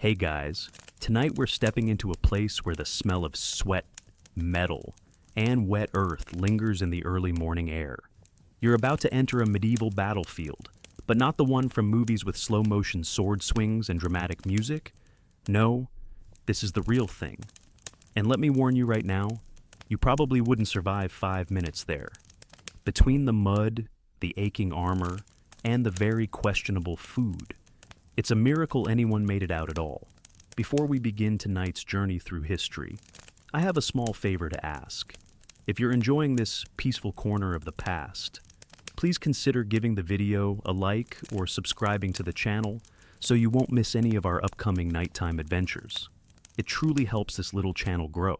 Hey guys, tonight we're stepping into a place where the smell of sweat, metal, and wet earth lingers in the early morning air. You're about to enter a medieval battlefield, but not the one from movies with slow-motion sword swings and dramatic music. No, this is the real thing. And let me warn you right now, you probably wouldn't survive 5 minutes there. Between the mud, the aching armor, and the very questionable food, it's a miracle anyone made it out at all. Before we begin tonight's journey through history, I have a small favor to ask. If you're enjoying this peaceful corner of the past, please consider giving the video a like or subscribing to the channel so you won't miss any of our upcoming nighttime adventures. It truly helps this little channel grow,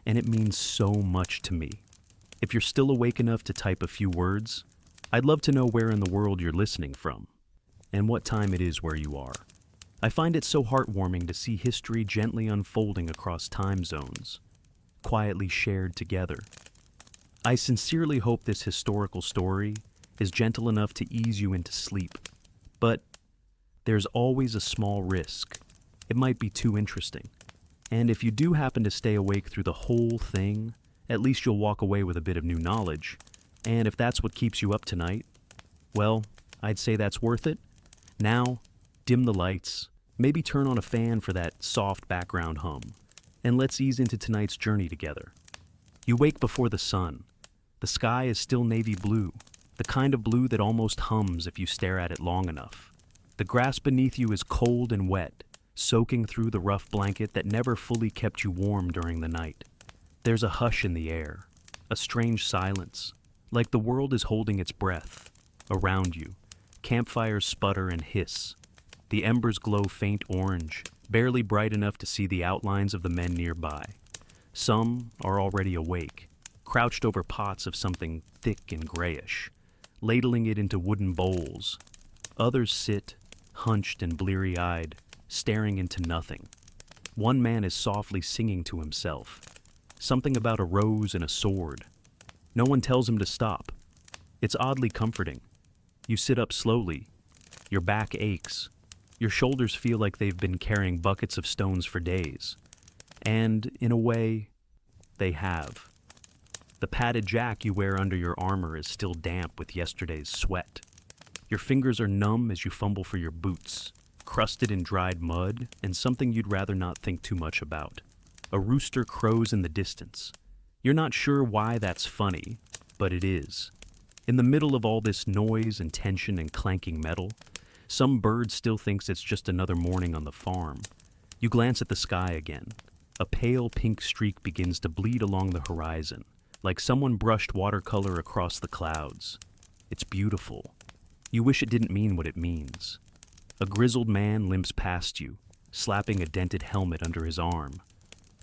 and it means so much to me. If you're still awake enough to type a few words, I'd love to know where in the world you're listening from, and what time it is where you are. I find it so heartwarming to see history gently unfolding across time zones, quietly shared together. I sincerely hope this historical story is gentle enough to ease you into sleep, but there's always a small risk. It might be too interesting. And if you do happen to stay awake through the whole thing, at least you'll walk away with a bit of new knowledge. And if that's what keeps you up tonight, well, I'd say that's worth it. Now, dim the lights, maybe turn on a fan for that soft background hum, and let's ease into tonight's journey together. You wake before the sun. The sky is still navy blue, the kind of blue that almost hums if you stare at it long enough. The grass beneath you is cold and wet, soaking through the rough blanket that never fully kept you warm during the night. There's a hush in the air, a strange silence, like the world is holding its breath. Around you, campfires sputter and hiss. The embers glow faint orange, barely bright enough to see the outlines of the men nearby. Some are already awake, crouched over pots of something thick and grayish, ladling it into wooden bowls. Others sit, hunched and bleary-eyed, staring into nothing. One man is softly singing to himself, something about a rose and a sword. No one tells him to stop. It's oddly comforting. You sit up slowly. Your back aches. Your shoulders feel like they've been carrying buckets of stones for days. And, in a way, they have. The padded jack you wear under your armor is still damp with yesterday's sweat. Your fingers are numb as you fumble for your boots, crusted in dried mud and something you'd rather not think too much about. A rooster crows in the distance. You're not sure why that's funny, but it is. In the middle of all this noise and tension and clanking metal, some bird still thinks it's just another morning on the farm. You glance at the sky again. A pale pink streak begins to bleed along the horizon, like someone brushed watercolor across the clouds. It's beautiful. You wish it didn't mean what it means. A grizzled man limps past you, slapping a dented helmet under his arm.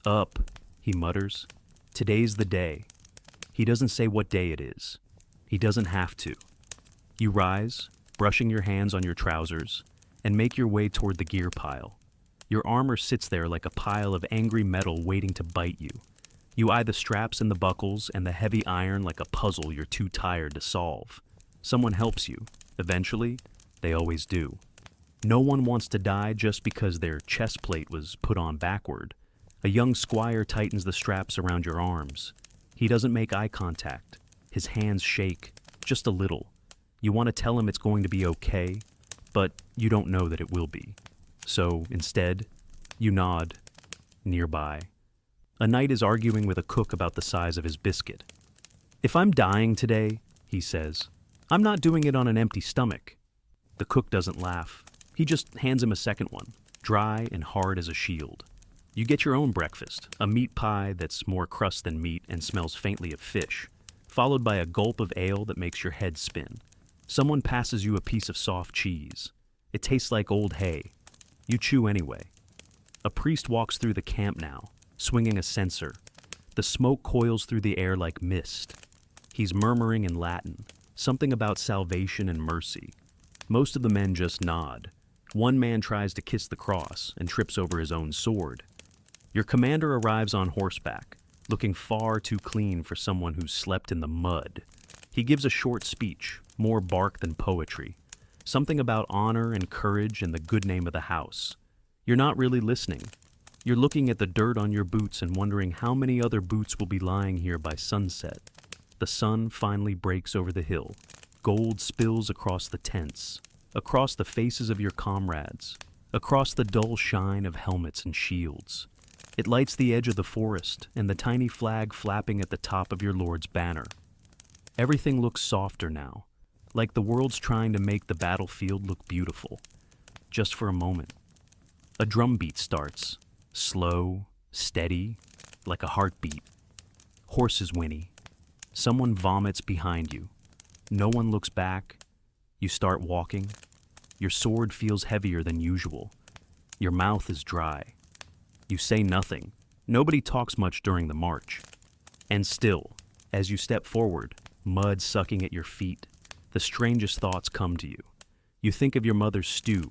"Up," he mutters. "Today's the day." He doesn't say what day it is. He doesn't have to. You rise, brushing your hands on your trousers, and make your way toward the gear pile. Your armor sits there like a pile of angry metal waiting to bite you. You eye the straps and the buckles and the heavy iron like a puzzle you're too tired to solve. Someone helps you. Eventually, they always do. No one wants to die just because their chest plate was put on backward. A young squire tightens the straps around your arms. He doesn't make eye contact. His hands shake, just a little. You want to tell him it's going to be okay, but you don't know that it will be. So, instead, you nod. Nearby, a knight is arguing with a cook about the size of his biscuit. "If I'm dying today," he says, "I'm not doing it on an empty stomach." The cook doesn't laugh. He just hands him a second one, dry and hard as a shield. You get your own breakfast, a meat pie that's more crust than meat and smells faintly of fish, followed by a gulp of ale that makes your head spin. Someone passes you a piece of soft cheese. It tastes like old hay. You chew anyway. A priest walks through the camp now, swinging a censer. The smoke coils through the air like mist. He's murmuring in Latin, something about salvation and mercy. Most of the men just nod. One man tries to kiss the cross and trips over his own sword. Your commander arrives on horseback, looking far too clean for someone who's slept in the mud. He gives a short speech, more bark than poetry, something about honor and courage and the good name of the house. You're not really listening. You're looking at the dirt on your boots and wondering how many other boots will be lying here by sunset. The sun finally breaks over the hill. Gold spills across the tents, across the faces of your comrades, across the dull shine of helmets and shields. It lights the edge of the forest and the tiny flag flapping at the top of your lord's banner. Everything looks softer now, like the world's trying to make the battlefield look beautiful. Just for a moment. A drum beat starts, slow, steady, like a heartbeat. Horses whinny. Someone vomits behind you. No one looks back. You start walking. Your sword feels heavier than usual. Your mouth is dry. You say nothing. Nobody talks much during the march. And still, as you step forward, mud sucking at your feet, the strangest thoughts come to you. You think of your mother's stew,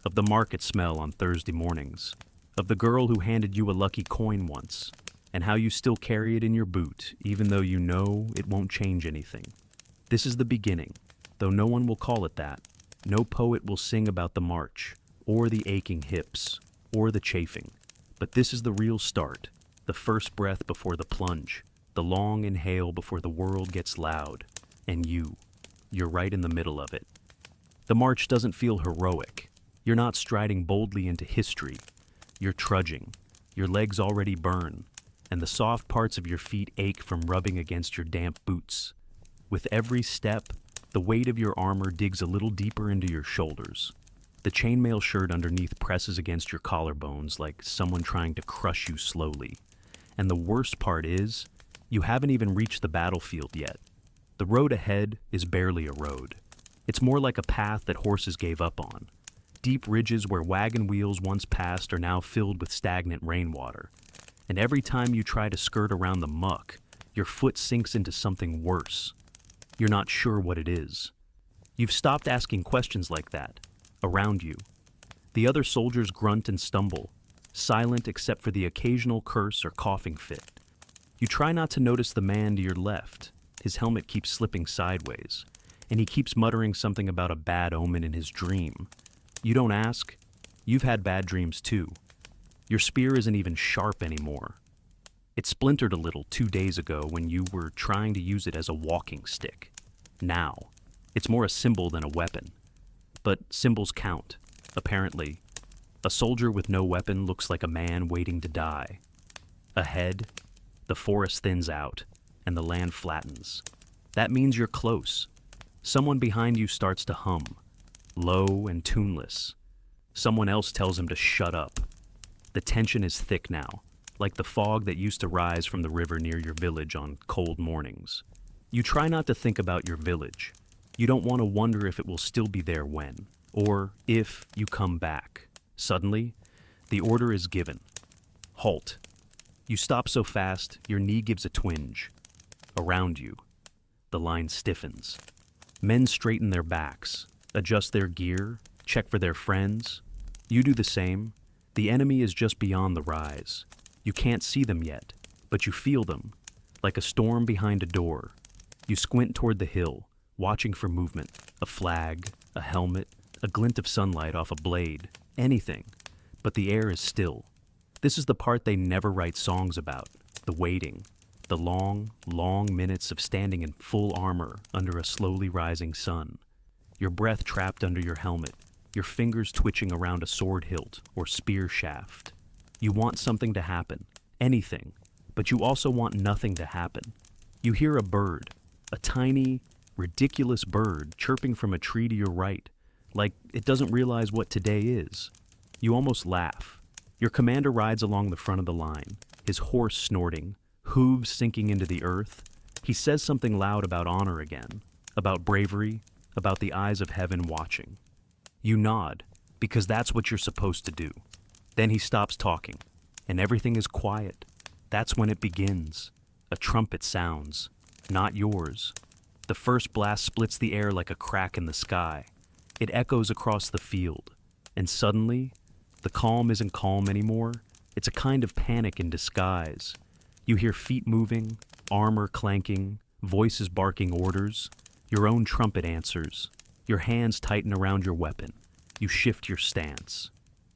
of the market smell on Thursday mornings, of the girl who handed you a lucky coin once, and how you still carry it in your boot, even though you know it won't change anything. This is the beginning, though no one will call it that. No poet will sing about the march, or the aching hips, or the chafing. But this is the real start, the first breath before the plunge, the long inhale before the world gets loud, and you're right in the middle of it. The march doesn't feel heroic. You're not striding boldly into history. You're trudging. Your legs already burn, and the soft parts of your feet ache from rubbing against your damp boots. With every step, the weight of your armor digs a little deeper into your shoulders. The chainmail shirt underneath presses against your collarbones like someone trying to crush you slowly. And the worst part is, you haven't even reached the battlefield yet. The road ahead is barely a road. It's more like a path that horses gave up on. Deep ridges where wagon wheels once passed are now filled with stagnant rainwater. And every time you try to skirt around the muck, your foot sinks into something worse. You're not sure what it is. You've stopped asking questions like that. Around you, the other soldiers grunt and stumble, silent except for the occasional curse or coughing fit. You try not to notice the man to your left. His helmet keeps slipping sideways, and he keeps muttering something about a bad omen in his dream. You don't ask. You've had bad dreams too. Your spear isn't even sharp anymore. It splintered a little 2 days ago when you were trying to use it as a walking stick. Now, it's more a symbol than a weapon. But symbols count, apparently. A soldier with no weapon looks like a man waiting to die. Ahead, the forest thins out, and the land flattens. That means you're close. Someone behind you starts to hum, low and tuneless. Someone else tells him to shut up. The tension is thick now, like the fog that used to rise from the river near your village on cold mornings. You try not to think about your village. You don't want to wonder if it will still be there when, or if you come back. Suddenly, the order is given. Halt. You stop so fast, your knee gives a twinge. Around you, the line stiffens. Men straighten their backs, adjust their gear, check for their friends. You do the same. The enemy is just beyond the rise. You can't see them yet, but you feel them, like a storm behind a door. You squint toward the hill, watching for movement, a flag, a helmet, a glint of sunlight off a blade, anything. But the air is still. This is the part they never write songs about, the waiting, the long, long minutes of standing in full armor under a slowly rising sun. Your breath trapped under your helmet, your fingers twitching around a sword hilt or spear shaft. You want something to happen, anything, but you also want nothing to happen. You hear a bird, a tiny, ridiculous bird chirping from a tree to your right, like it doesn't realize what today is. You almost laugh. Your commander rides along the front of the line, his horse snorting, hooves sinking into the earth. He says something loud about honor again, about bravery, about the eyes of heaven watching. You nod, because that's what you're supposed to do. Then he stops talking, and everything is quiet. That's when it begins. A trumpet sounds, not yours. The first blast splits the air like a crack in the sky. It echoes across the field, and suddenly, the calm isn't calm anymore. It's a kind of panic in disguise. You hear feet moving, armor clanking, voices barking orders. Your own trumpet answers. Your hands tighten around your weapon. You shift your stance.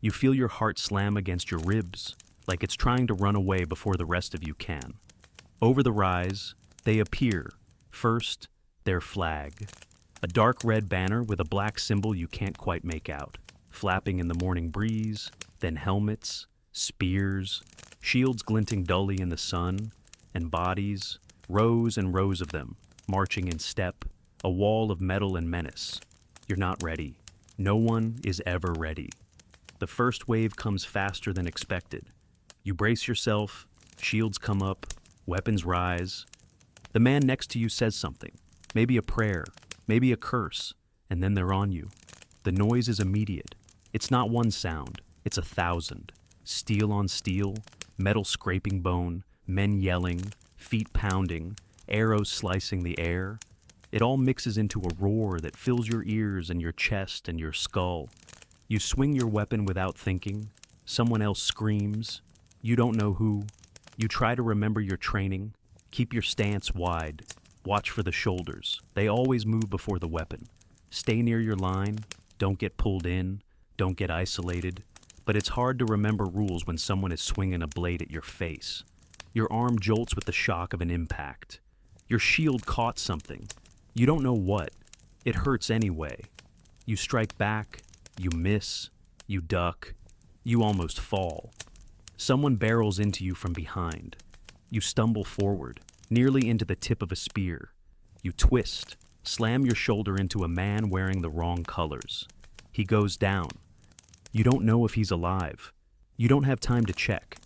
You feel your heart slam against your ribs, like it's trying to run away before the rest of you can. Over the rise, they appear. First, their flag. A dark red banner with a black symbol you can't quite make out, flapping in the morning breeze, then helmets, spears, shields glinting dully in the sun, and bodies, rows and rows of them, marching in step, a wall of metal and menace. You're not ready. No one is ever ready. The first wave comes faster than expected. You brace yourself, shields come up, weapons rise. The man next to you says something, maybe a prayer, maybe a curse, and then they're on you. The noise is immediate. It's not one sound, it's 1,000. Steel on steel, metal scraping bone, men yelling, feet pounding, arrows slicing the air. It all mixes into a roar that fills your ears and your chest and your skull. You swing your weapon without thinking. Someone else screams. You don't know who. You try to remember your training. Keep your stance wide. Watch for the shoulders. They always move before the weapon. Stay near your line. Don't get pulled in. Don't get isolated. But it's hard to remember rules when someone is swinging a blade at your face. Your arm jolts with the shock of an impact. Your shield caught something. You don't know what. It hurts anyway. You strike back. You miss. You duck. You almost fall. Someone barrels into you from behind. You stumble forward, nearly into the tip of a spear. You twist, slam your shoulder into a man wearing the wrong colors. He goes down. You don't know if he's alive. You don't have time to check.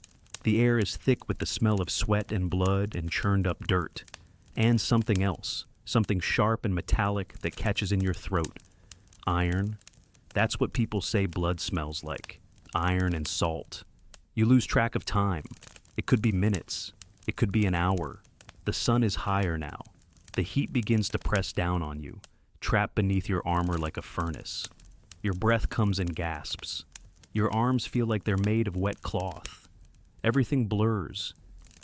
The air is thick with the smell of sweat and blood and churned up dirt. And something else, something sharp and metallic that catches in your throat. Iron. That's what people say blood smells like. Iron and salt. You lose track of time. It could be minutes. It could be an hour. The sun is higher now. The heat begins to press down on you, trapped beneath your armor like a furnace. Your breath comes in gasps. Your arms feel like they're made of wet cloth. Everything blurs.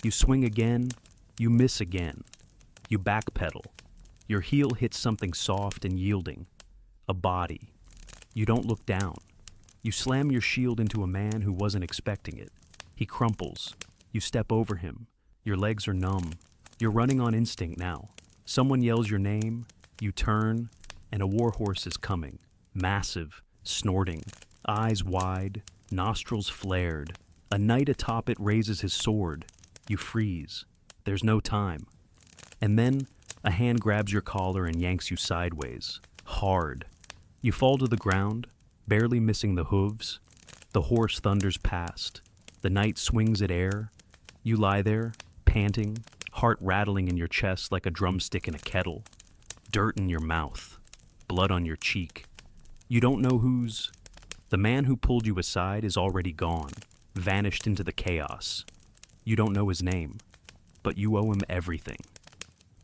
You swing again. You miss again. You backpedal. Your heel hits something soft and yielding. A body. You don't look down. You slam your shield into a man who wasn't expecting it. He crumples. You step over him. Your legs are numb. You're running on instinct now. Someone yells your name. You turn, and a warhorse is coming. Massive, snorting, eyes wide, nostrils flared. A knight atop it raises his sword. You freeze. There's no time. And then a hand grabs your collar and yanks you sideways. Hard. You fall to the ground, barely missing the hooves. The horse thunders past. The knight swings at air. You lie there, panting, heart rattling in your chest like a drumstick in a kettle. Dirt in your mouth. Blood on your cheek. You don't know who's... The man who pulled you aside is already gone, vanished into the chaos. You don't know his name, but you owe him everything.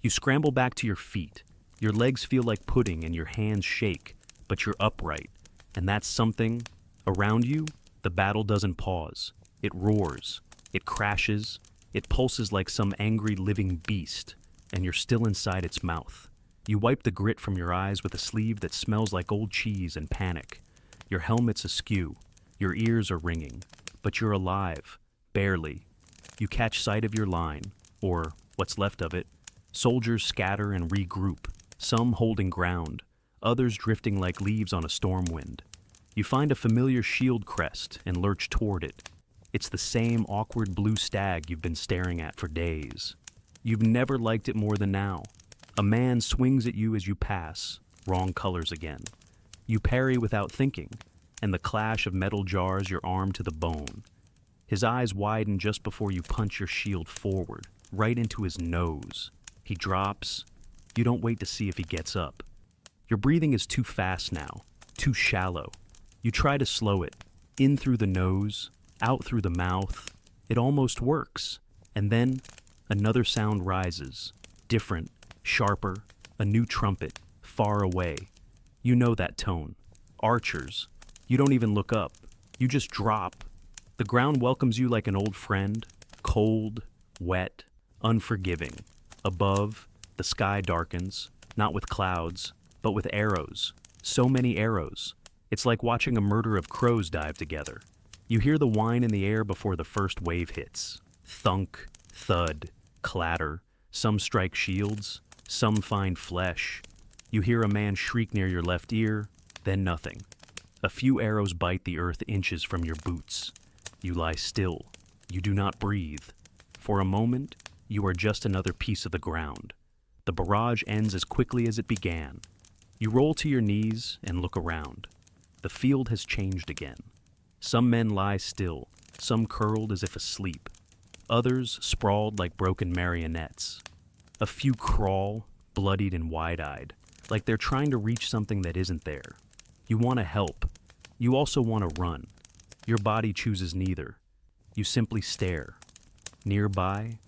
You scramble back to your feet. Your legs feel like pudding and your hands shake, but you're upright. And that's something. Around you, the battle doesn't pause. It roars. It crashes. It pulses like some angry living beast, and you're still inside its mouth. You wipe the grit from your eyes with a sleeve that smells like old cheese and panic. Your helmet's askew. Your ears are ringing. But you're alive. Barely. You catch sight of your line, or what's left of it. Soldiers scatter and regroup, some holding ground, others drifting like leaves on a storm wind. You find a familiar shield crest and lurch toward it. It's the same awkward blue stag you've been staring at for days. You've never liked it more than now. A man swings at you as you pass, wrong colors again. You parry without thinking, and the clash of metal jars your arm to the bone. His eyes widen just before you punch your shield forward, right into his nose. He drops. You don't wait to see if he gets up. Your breathing is too fast now, too shallow. You try to slow it, in through the nose, out through the mouth. It almost works. And then another sound rises, different, sharper, a new trumpet, far away. You know that tone. Archers. You don't even look up. You just drop. The ground welcomes you like an old friend, cold, wet, unforgiving. Above, the sky darkens, not with clouds, but with arrows. So many arrows. It's like watching a murder of crows dive together. You hear the whine in the air before the first wave hits. Thunk, thud, clatter. Some strike shields, some find flesh. You hear a man shriek near your left ear, then nothing. A few arrows bite the earth inches from your boots. You lie still. You do not breathe. For a moment, you are just another piece of the ground. The barrage ends as quickly as it began. You roll to your knees and look around. The field has changed again. Some men lie still, some curled as if asleep. Others sprawled like broken marionettes. A few crawl, bloodied and wide-eyed, like they're trying to reach something that isn't there. You want to help. You also want to run. Your body chooses neither. You simply stare. Nearby,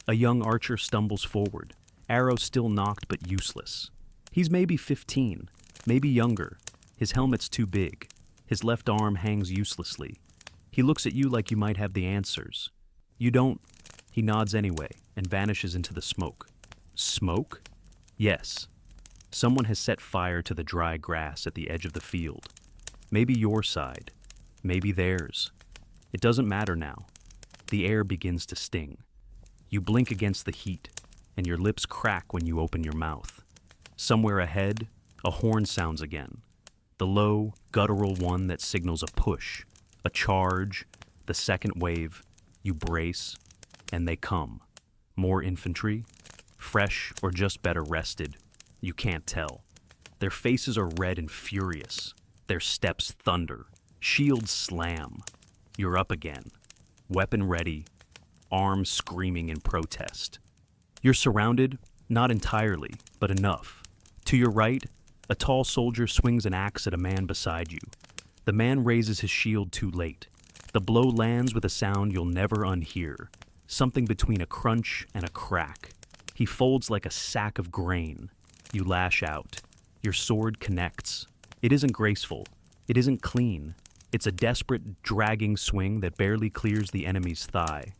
a young archer stumbles forward, arrow still knocked but useless. He's maybe 15, maybe younger. His helmet's too big. His left arm hangs uselessly. He looks at you like you might have the answers. You don't. He nods anyway and vanishes into the smoke. Smoke? Yes. Someone has set fire to the dry grass at the edge of the field. Maybe your side. Maybe theirs. It doesn't matter now. The air begins to sting. You blink against the heat, and your lips crack when you open your mouth. Somewhere ahead, a horn sounds again. The low, guttural one that signals a push, a charge, the second wave. You brace, and they come. More infantry, fresh or just better rested. You can't tell. Their faces are red and furious. Their steps thunder. Shields slam. You're up again. Weapon ready. Arms screaming in protest. You're surrounded, not entirely, but enough. To your right, a tall soldier swings an axe at a man beside you. The man raises his shield too late. The blow lands with a sound you'll never unhear. Something between a crunch and a crack. He folds like a sack of grain. You lash out. Your sword connects. It isn't graceful. It isn't clean. It's a desperate, dragging swing that barely clears the enemy's thigh.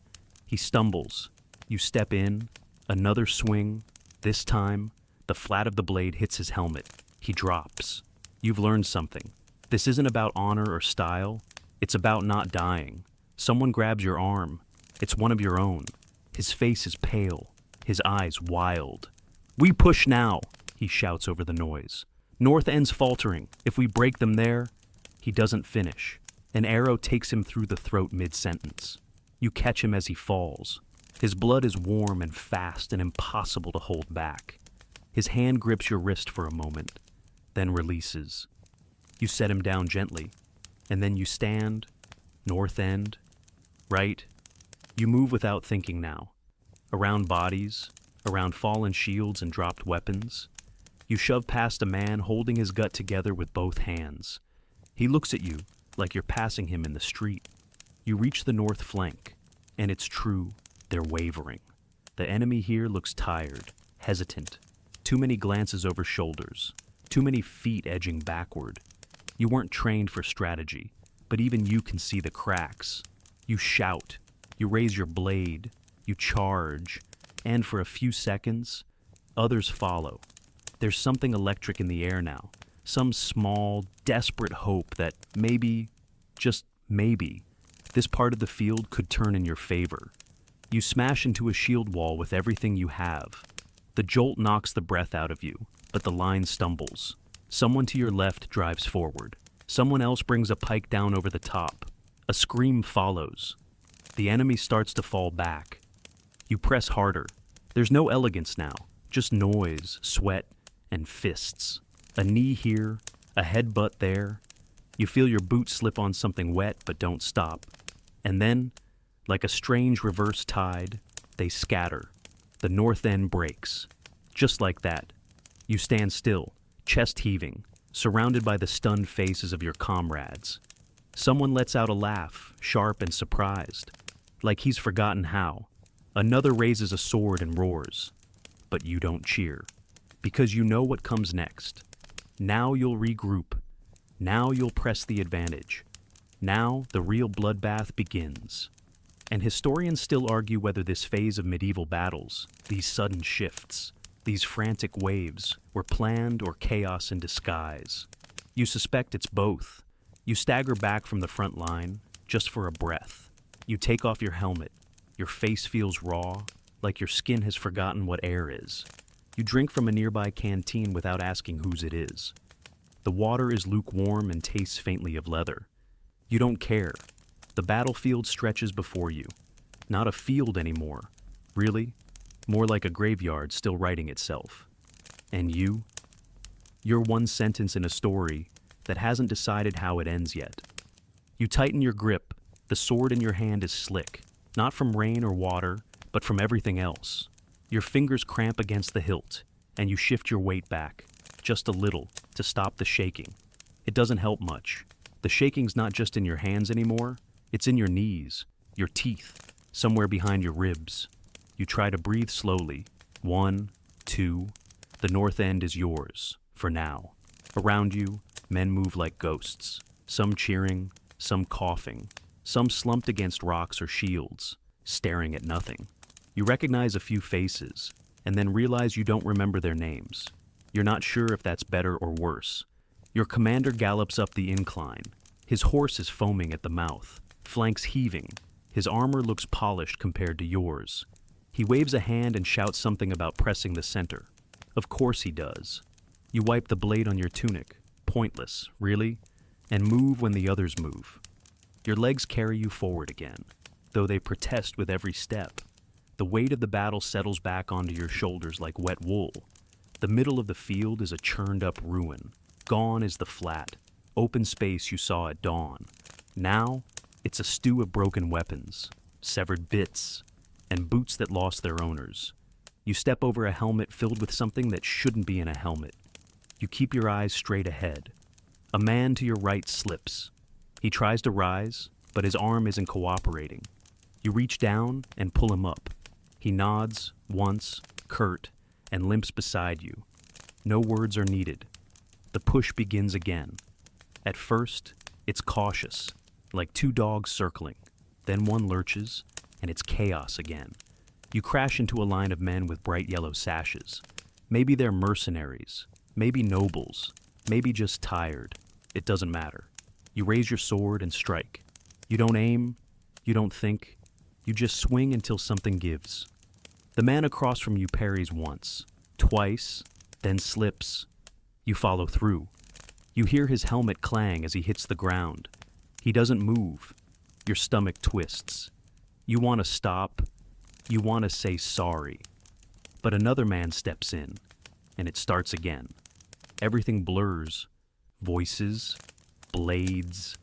He stumbles. You step in. Another swing. This time, the flat of the blade hits his helmet. He drops. You've learned something. This isn't about honor or style. It's about not dying. Someone grabs your arm. It's one of your own. His face is pale. His eyes wild. "We push now," he shouts over the noise. "North End's faltering. If we break them there..." He doesn't finish. An arrow takes him through the throat mid-sentence. You catch him as he falls. His blood is warm and fast and impossible to hold back. His hand grips your wrist for a moment, then releases. You set him down gently, and then you stand, North End, right? You move without thinking now. Around bodies, around fallen shields and dropped weapons. You shove past a man holding his gut together with both hands. He looks at you like you're passing him in the street. You reach the north flank, and it's true, they're wavering. The enemy here looks tired, hesitant. Too many glances over shoulders, too many feet edging backward. You weren't trained for strategy, but even you can see the cracks. You shout, you raise your blade, you charge, and for a few seconds, others follow. There's something electric in the air now, some small, desperate hope that maybe, just maybe, this part of the field could turn in your favor. You smash into a shield wall with everything you have. The jolt knocks the breath out of you, but the line stumbles. Someone to your left drives forward. Someone else brings a pike down over the top. A scream follows. The enemy starts to fall back. You press harder. There's no elegance now, just noise, sweat, and fists. A knee here, a headbutt there. You feel your boot slip on something wet, but don't stop. And then, like a strange reverse tide, they scatter. The north end breaks. Just like that. You stand still, chest heaving, surrounded by the stunned faces of your comrades. Someone lets out a laugh, sharp and surprised, like he's forgotten how. Another raises a sword and roars. But you don't cheer, because you know what comes next. Now you'll regroup. Now you'll press the advantage. Now the real bloodbath begins. And historians still argue whether this phase of medieval battles, these sudden shifts, these frantic waves, were planned or chaos in disguise. You suspect it's both. You stagger back from the front line, just for a breath. You take off your helmet. Your face feels raw, like your skin has forgotten what air is. You drink from a nearby canteen without asking whose it is. The water is lukewarm and tastes faintly of leather. You don't care. The battlefield stretches before you. Not a field anymore. Really? More like a graveyard still writing itself. And you? You're one sentence in a story that hasn't decided how it ends yet. You tighten your grip. The sword in your hand is slick, not from rain or water, but from everything else. Your fingers cramp against the hilt, and you shift your weight back, just a little, to stop the shaking. It doesn't help much. The shaking's not just in your hands anymore, it's in your knees, your teeth, somewhere behind your ribs. You try to breathe slowly. 1, 2, the north end is yours, for now. Around you, men move like ghosts, some cheering, some coughing, some slumped against rocks or shields, staring at nothing. You recognize a few faces, and then realize you don't remember their names. You're not sure if that's better or worse. Your commander gallops up the incline. His horse is foaming at the mouth, flanks heaving. His armor looks polished compared to yours. He waves a hand and shouts something about pressing the center. Of course he does. You wipe the blade on your tunic. Pointless, really? And move when the others move. Your legs carry you forward again, though they protest with every step. The weight of the battle settles back onto your shoulders like wet wool. The middle of the field is a churned-up ruin. Gone is the flat, open space you saw at dawn. Now, it's a stew of broken weapons, severed bits, and boots that lost their owners. You step over a helmet filled with something that shouldn't be in a helmet. You keep your eyes straight ahead. A man to your right slips. He tries to rise, but his arm isn't cooperating. You reach down and pull him up. He nods, once, curt, and limps beside you. No words are needed. The push begins again. At first, it's cautious, like two dogs circling. Then one lurches, and it's chaos again. You crash into a line of men with bright yellow sashes. Maybe they're mercenaries, maybe nobles, maybe just tired. It doesn't matter. You raise your sword and strike. You don't aim, you don't think, you just swing until something gives. The man across from you parries once, twice, then slips. You follow through. You hear his helmet clang as he hits the ground. He doesn't move. Your stomach twists. You want to stop. You want to say sorry. But another man steps in, and it starts again. Everything blurs. Voices, blades,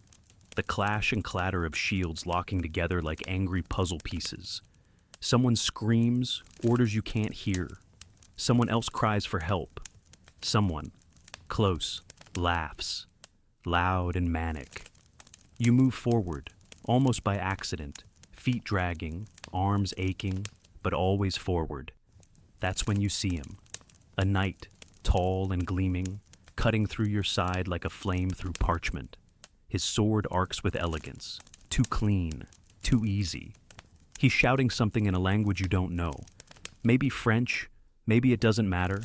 the clash and clatter of shields locking together like angry puzzle pieces. Someone screams, orders you can't hear. Someone else cries for help. Someone, close, laughs, loud and manic. You move forward, almost by accident, feet dragging, arms aching, but always forward. That's when you see him. A knight, tall and gleaming, cutting through your side like a flame through parchment. His sword arcs with elegance, too clean, too easy. He's shouting something in a language you don't know. Maybe French, maybe it doesn't matter.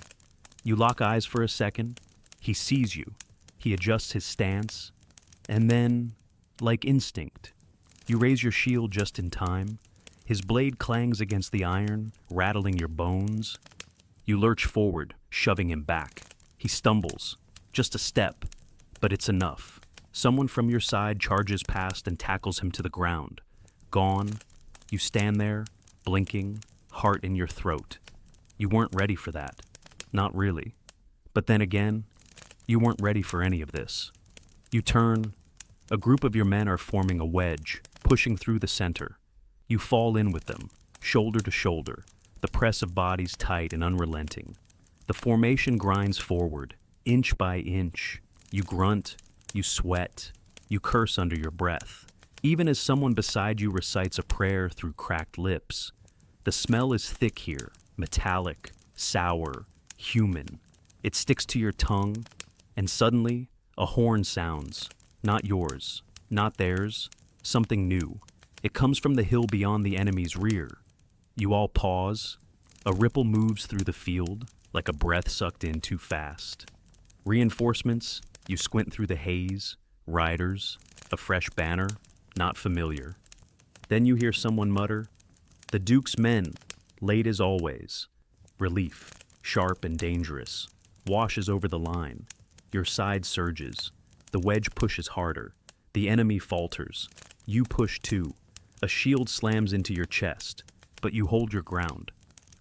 You lock eyes for a second. He sees you. He adjusts his stance. And then, like instinct, you raise your shield just in time. His blade clangs against the iron, rattling your bones. You lurch forward, shoving him back. He stumbles. Just a step. But it's enough. Someone from your side charges past and tackles him to the ground. Gone. You stand there, blinking, heart in your throat. You weren't ready for that. Not really. But then again, you weren't ready for any of this. You turn. A group of your men are forming a wedge, pushing through the center. You fall in with them, shoulder to shoulder, the press of bodies tight and unrelenting. The formation grinds forward, inch by inch. You grunt, you sweat, you curse under your breath. Even as someone beside you recites a prayer through cracked lips. The smell is thick here, metallic, sour, human. It sticks to your tongue, and suddenly, a horn sounds. Not yours, not theirs, something new. It comes from the hill beyond the enemy's rear. You all pause. A ripple moves through the field, like a breath sucked in too fast. Reinforcements, You squint through the haze, riders, a fresh banner, not familiar. Then you hear someone mutter, "The Duke's men, late as always." Relief, sharp and dangerous, washes over the line. Your side surges. The wedge pushes harder. The enemy falters. You push too. A shield slams into your chest, but you hold your ground.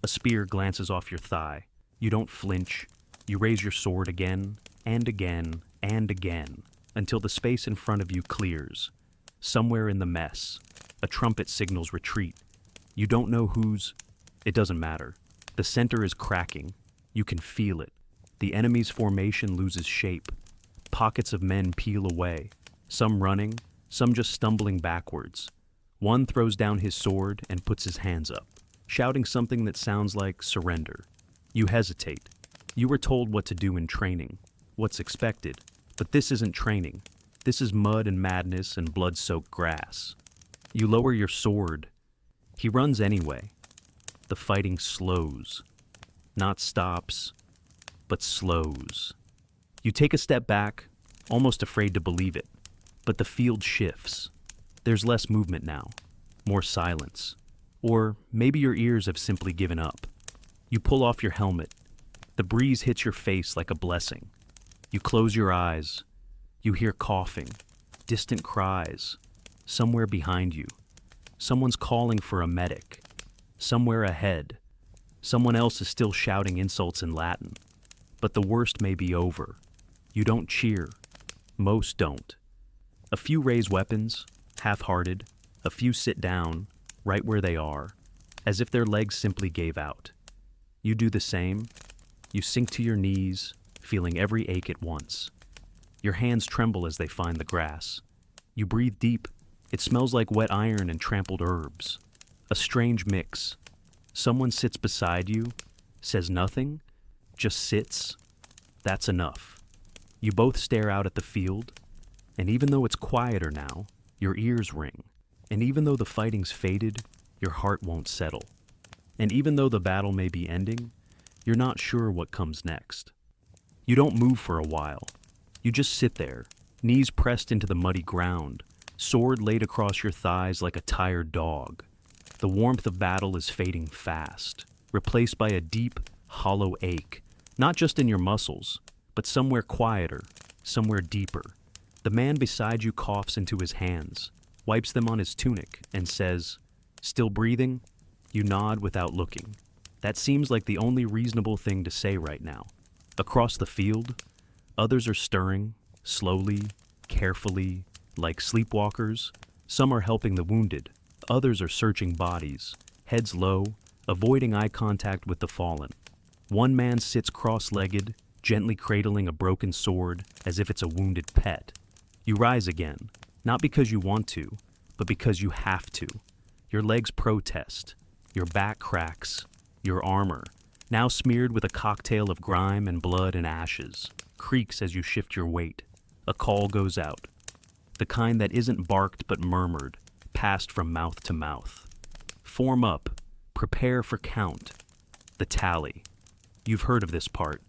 A spear glances off your thigh. You don't flinch. You raise your sword again, and again, and again, until the space in front of you clears. Somewhere in the mess, a trumpet signals retreat. You don't know whose. It doesn't matter. The center is cracking. You can feel it. The enemy's formation loses shape. Pockets of men peel away, some running, some just stumbling backwards. One throws down his sword and puts his hands up, shouting something that sounds like surrender. You hesitate. You were told what to do in training, what's expected, but this isn't training. This is mud and madness and blood-soaked grass. You lower your sword. He runs anyway. The fighting slows. Not stops, but slows. You take a step back, almost afraid to believe it, but the field shifts. There's less movement now, more silence. Or maybe your ears have simply given up. You pull off your helmet. The breeze hits your face like a blessing. You close your eyes. You hear coughing, distant cries. Somewhere behind you. Someone's calling for a medic. Somewhere ahead. Someone else is still shouting insults in Latin. But the worst may be over. You don't cheer. Most don't. A few raise weapons, half-hearted. A few sit down, right where they are, as if their legs simply gave out. You do the same. You sink to your knees, feeling every ache at once. Your hands tremble as they find the grass. You breathe deep. It smells like wet iron and trampled herbs. A strange mix. Someone sits beside you, says nothing, just sits. That's enough. You both stare out at the field, and even though it's quieter now, your ears ring. And even though the fighting's faded, your heart won't settle. And even though the battle may be ending, you're not sure what comes next. You don't move for a while. You just sit there, knees pressed into the muddy ground, sword laid across your thighs like a tired dog. The warmth of battle is fading fast, replaced by a deep, hollow ache, not just in your muscles, but somewhere quieter, somewhere deeper. The man beside you coughs into his hands, wipes them on his tunic, and says, "Still breathing?" You nod without looking. That seems like the only reasonable thing to say right now. Across the field, others are stirring, slowly, carefully, like sleepwalkers. Some are helping the wounded. Others are searching bodies, heads low, avoiding eye contact with the fallen. One man sits cross-legged, gently cradling a broken sword as if it's a wounded pet. You rise again, not because you want to, but because you have to. Your legs protest. Your back cracks. Your armor, now smeared with a cocktail of grime and blood and ashes, creaks as you shift your weight. A call goes out. The kind that isn't barked but murmured, passed from mouth to mouth. Form up. Prepare for count. The tally. You've heard of this part.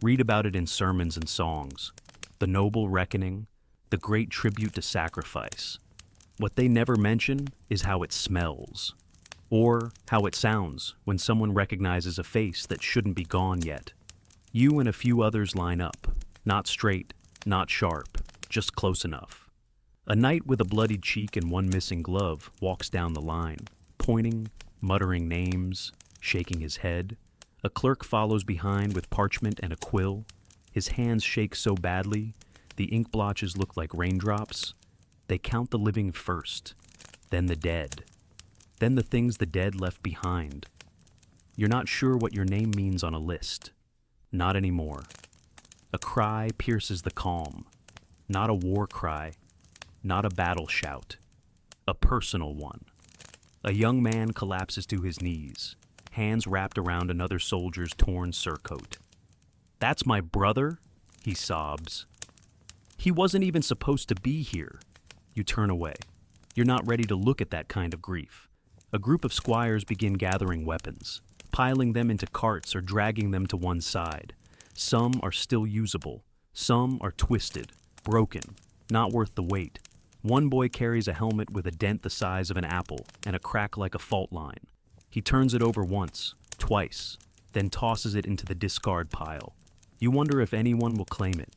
Read about it in sermons and songs. The noble reckoning, the great tribute to sacrifice. What they never mention is how it smells. Or how it sounds when someone recognizes a face that shouldn't be gone yet. You and a few others line up, not straight, not sharp, just close enough. A knight with a bloodied cheek and one missing glove walks down the line, pointing, muttering names, shaking his head. A clerk follows behind with parchment and a quill. His hands shake so badly, the ink blotches look like raindrops. They count the living first, then the dead. Then the things the dead left behind. You're not sure what your name means on a list. Not anymore. A cry pierces the calm. Not a war cry. Not a battle shout. A personal one. A young man collapses to his knees, hands wrapped around another soldier's torn surcoat. "That's my brother," he sobs. "He wasn't even supposed to be here." You turn away. You're not ready to look at that kind of grief. A group of squires begin gathering weapons, piling them into carts or dragging them to one side. Some are still usable, Some are twisted, broken, not worth the weight. One boy carries a helmet with a dent the size of an apple and a crack like a fault line. He turns it over once, twice, then tosses it into the discard pile. You wonder if anyone will claim it.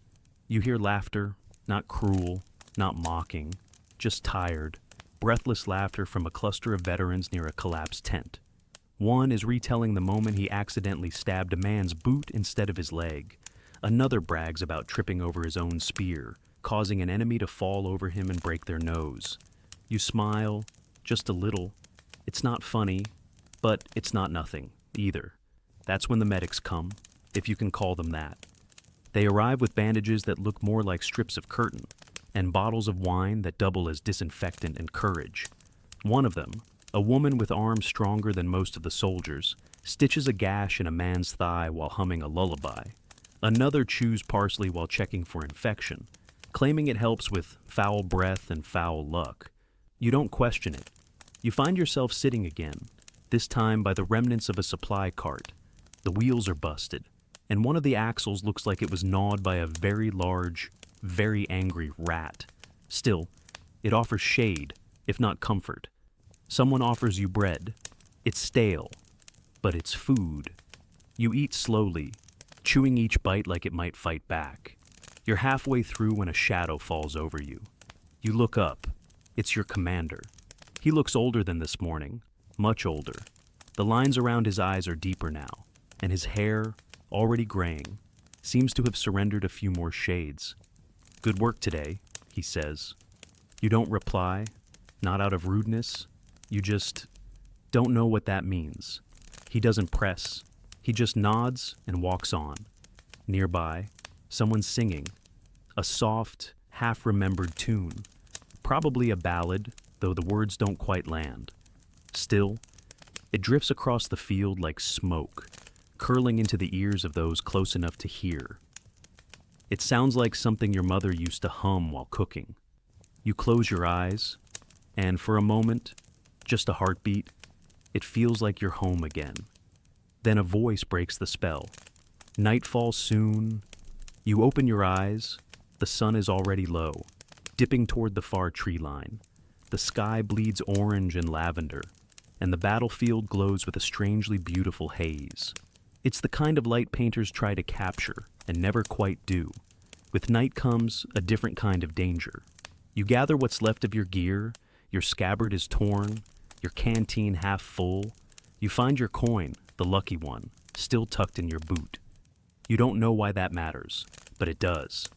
You hear laughter, not cruel, not mocking, just tired, breathless laughter from a cluster of veterans near a collapsed tent. One is retelling the moment he accidentally stabbed a man's boot instead of his leg. Another brags about tripping over his own spear, causing an enemy to fall over him and break their nose. You smile, just a little. It's not funny, but it's not nothing, either. That's when the medics come, if you can call them that. They arrive with bandages that look more like strips of curtain, and bottles of wine that double as disinfectant and courage. One of them, a woman with arms stronger than most of the soldiers, stitches a gash in a man's thigh while humming a lullaby. Another chews parsley while checking for infection, claiming it helps with foul breath and foul luck. You don't question it. You find yourself sitting again, this time by the remnants of a supply cart. The wheels are busted, and one of the axles looks like it was gnawed by a very large, very angry rat. Still, it offers shade, if not comfort. Someone offers you bread. It's stale, but it's food. You eat slowly, chewing each bite like it might fight back. You're halfway through when a shadow falls over you. You look up. It's your commander. He looks older than this morning, much older. The lines around his eyes are deeper now, and his hair, already graying, seems to have surrendered a few more shades. "Good work today," he says. You don't reply, not out of rudeness. You just don't know what that means. He doesn't press. He just nods and walks on. Nearby, someone's singing. A soft, half-remembered tune. Probably a ballad, though the words don't quite land. Still, it drifts across the field like smoke, curling into the ears of those close enough to hear. It sounds like something your mother used to hum while cooking. You close your eyes, and for a moment, just a heartbeat, it feels like you're home again. Then a voice breaks the spell. Night falls soon. You open your eyes. The sun is already low, dipping toward the far tree line. The sky bleeds orange and lavender, and the battlefield glows with a strangely beautiful haze. It's the kind of light painters try to capture and never quite do. With night comes a different kind of danger. You gather what's left of your gear. Your scabbard is torn, your canteen half full. You find your coin, the lucky one, still tucked in your boot. You don't know why that matters, but it does.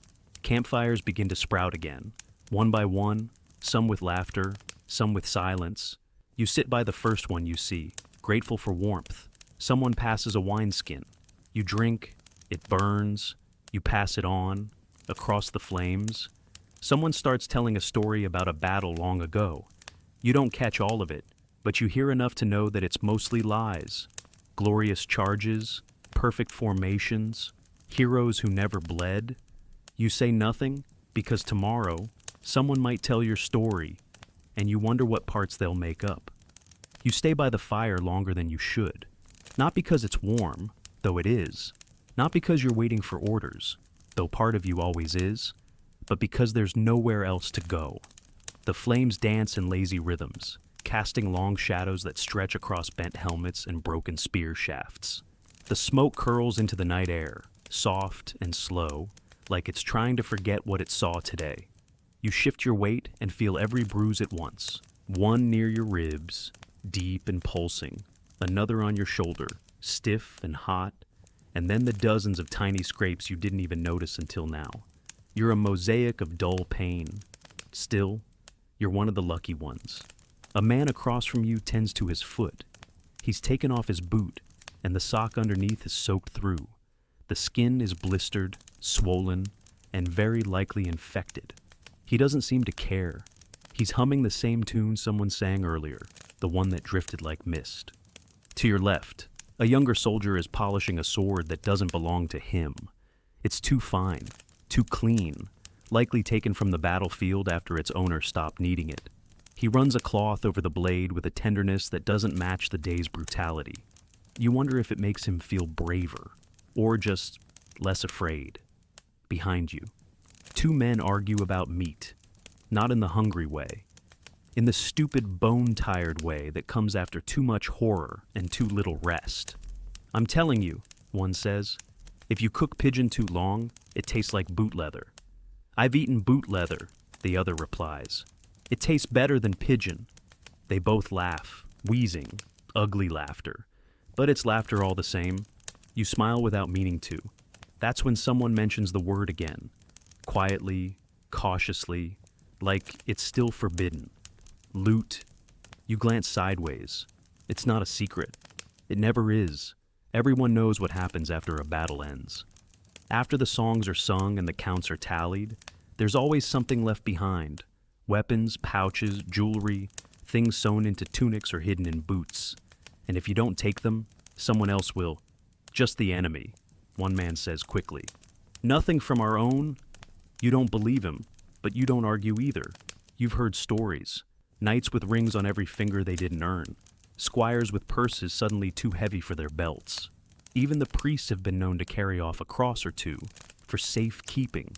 Campfires begin to sprout again, one by one, some with laughter, some with silence. You sit by the first one you see, grateful for warmth. Someone passes a wineskin. You drink, it burns, you pass it on, across the flames. Someone starts telling a story about a battle long ago. You don't catch all of it, but you hear enough to know that it's mostly lies. Glorious charges, perfect formations, heroes who never bled. You say nothing because tomorrow someone might tell your story, and you wonder what parts they'll make up. You stay by the fire longer than you should, not because it's warm, though it is, not because you're waiting for orders, though part of you always is, but because there's nowhere else to go. The flames dance in lazy rhythms, casting long shadows that stretch across bent helmets and broken spear shafts. The smoke curls into the night air, soft and slow, like it's trying to forget what it saw today. You shift your weight and feel every bruise at once. One near your ribs, deep and pulsing, another on your shoulder, stiff and hot, and then the dozens of tiny scrapes you didn't even notice until now. You're a mosaic of dull pain. Still, you're one of the lucky ones. A man across from you tends to his foot. He's taken off his boot, and the sock underneath is soaked through. The skin is blistered, swollen, and very likely infected. He doesn't seem to care. He's humming the same tune someone sang earlier, the one that drifted like mist. To your left, a younger soldier is polishing a sword that doesn't belong to him. It's too fine, too clean, likely taken from the battlefield after its owner stopped needing it. He runs a cloth over the blade with a tenderness that doesn't match the day's brutality. You wonder if it makes him feel braver, or just less afraid. behind you. Two men argue about meat, not in the hungry way, in the stupid bone-tired way that comes after too much horror and too little rest. I'm telling you, one says, if you cook pigeon too long, it tastes like boot leather. I've eaten boot leather, the other replies. It tastes better than pigeon. They both laugh, wheezing, ugly laughter. But it's laughter all the same. You smile without meaning to. That's when someone mentions the word again, quietly, cautiously, like it's still forbidden. Loot. You glance sideways. It's not a secret. It never is. Everyone knows what happens after a battle ends. After the songs are sung and the counts are tallied, there's always something left behind. Weapons, pouches, jewelry, things sewn into tunics or hidden in boots. And if you don't take them, someone else will. Just the enemy, one man says quickly. Nothing from our own? You don't believe him, but you don't argue either. You've heard stories. Knights with rings on every finger they didn't earn. Squires with purses suddenly too heavy for their belts. Even the priests have been known to carry off a cross or two for safekeeping.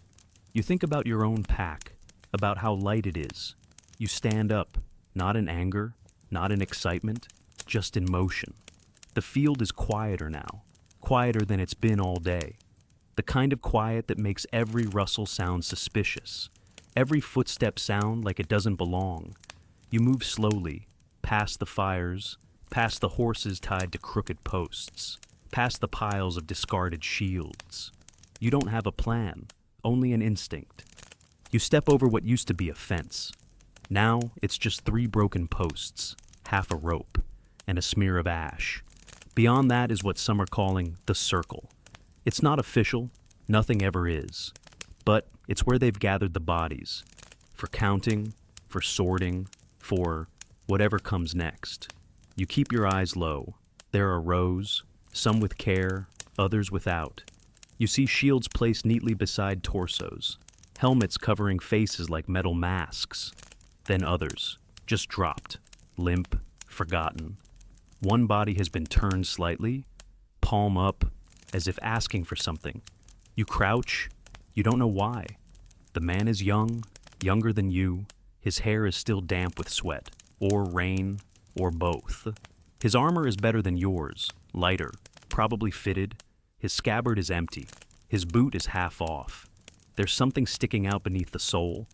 You think about your own pack, about how light it is. You stand up, not in anger, not in excitement, just in motion. The field is quieter now, quieter than it's been all day. The kind of quiet that makes every rustle sound suspicious, every footstep sound like it doesn't belong. You move slowly, past the fires, past the horses tied to crooked posts, past the piles of discarded shields. You don't have a plan, only an instinct. You step over what used to be a fence. Now it's just 3 broken posts, half a rope, and a smear of ash. Beyond that is what some are calling the circle. It's not official, nothing ever is. But it's where they've gathered the bodies, for counting, for sorting, for whatever comes next. You keep your eyes low. There are rows, some with care, others without. You see shields placed neatly beside torsos, helmets covering faces like metal masks. Then others, just dropped, limp, forgotten. One body has been turned slightly, palm up, as if asking for something. You crouch, you don't know why. The man is young, younger than you. His hair is still damp with sweat, or rain, or both. His armor is better than yours, lighter, probably fitted. His scabbard is empty. His boot is half off. There's something sticking out beneath the sole.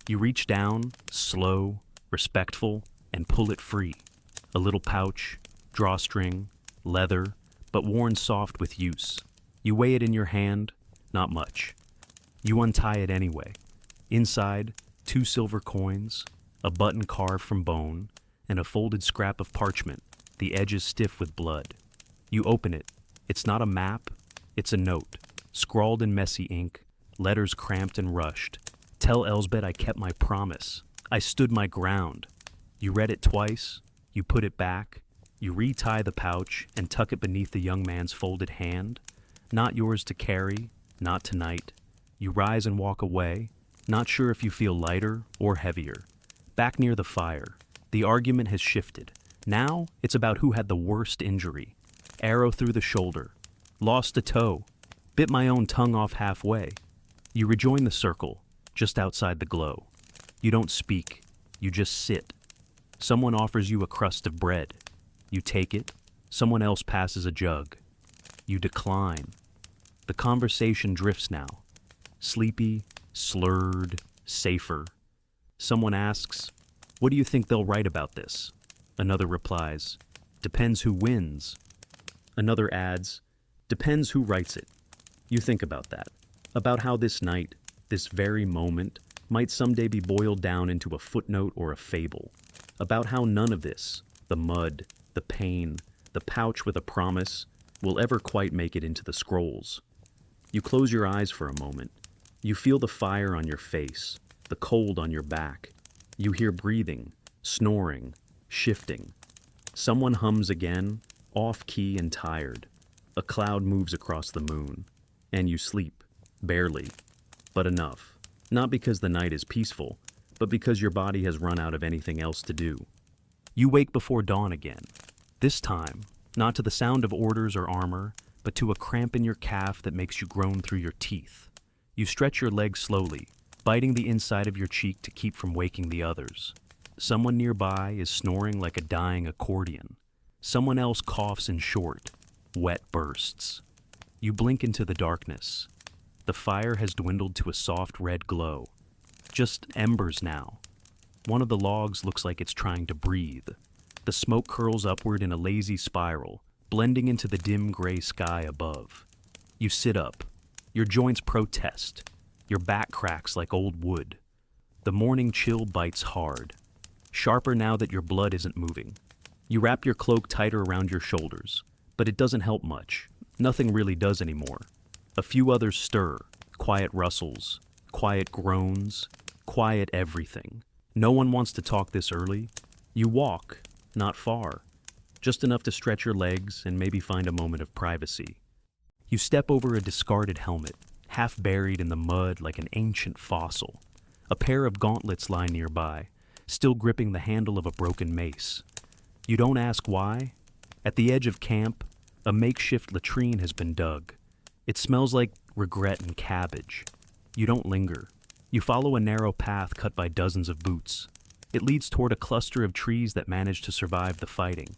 You reach down, slow, respectful, and pull it free. A little pouch, drawstring, leather, but worn soft with use. You weigh it in your hand, not much. You untie it anyway. Inside, 2 silver coins, a button carved from bone, and a folded scrap of parchment, the edges stiff with blood. You open it. It's not a map, it's a note, scrawled in messy ink, letters cramped and rushed. Tell Elsbeth I kept my promise. I stood my ground. You read it twice, you put it back, you retie the pouch and tuck it beneath the young man's folded hand. Not yours to carry, not tonight. You rise and walk away, not sure if you feel lighter or heavier. Back near the fire, the argument has shifted. Now it's about who had the worst injury. Arrow through the shoulder. Lost a toe. Bit my own tongue off halfway. You rejoin the circle, just outside the glow. You don't speak. You just sit. Someone offers you a crust of bread. You take it. Someone else passes a jug. You decline. The conversation drifts now. Sleepy, slurred, safer. Someone asks, "What do you think they'll write about this?" Another replies, "Depends who wins." Another adds, "Depends who writes it." You think about that. About how this night, this very moment, might someday be boiled down into a footnote or a fable. About how none of this, the mud, the pain, the pouch with a promise, will ever quite make it into the scrolls. You close your eyes for a moment. You feel the fire on your face, the cold on your back. You hear breathing, snoring, shifting. Someone hums again, off-key and tired. A cloud moves across the moon. And you sleep, barely, but enough. Not because the night is peaceful, but because your body has run out of anything else to do. You wake before dawn again. This time, not to the sound of orders or armor, but to a cramp in your calf that makes you groan through your teeth. You stretch your legs slowly, biting the inside of your cheek to keep from waking the others. Someone nearby is snoring like a dying accordion. Someone else coughs in short, wet bursts. You blink into the darkness. The fire has dwindled to a soft red glow. Just embers now. One of the logs looks like it's trying to breathe. The smoke curls upward in a lazy spiral, blending into the dim gray sky above. You sit up. Your joints protest. Your back cracks like old wood. The morning chill bites hard, sharper now that your blood isn't moving. You wrap your cloak tighter around your shoulders, but it doesn't help much. Nothing really does anymore. A few others stir, quiet rustles, quiet groans, quiet everything. No one wants to talk this early. You walk, not far, just enough to stretch your legs and maybe find a moment of privacy. You step over a discarded helmet, half buried in the mud like an ancient fossil. A pair of gauntlets lie nearby, still gripping the handle of a broken mace. You don't ask why. At the edge of camp, a makeshift latrine has been dug. It smells like regret and cabbage. You don't linger. You follow a narrow path cut by dozens of boots. It leads toward a cluster of trees that managed to survive the fighting.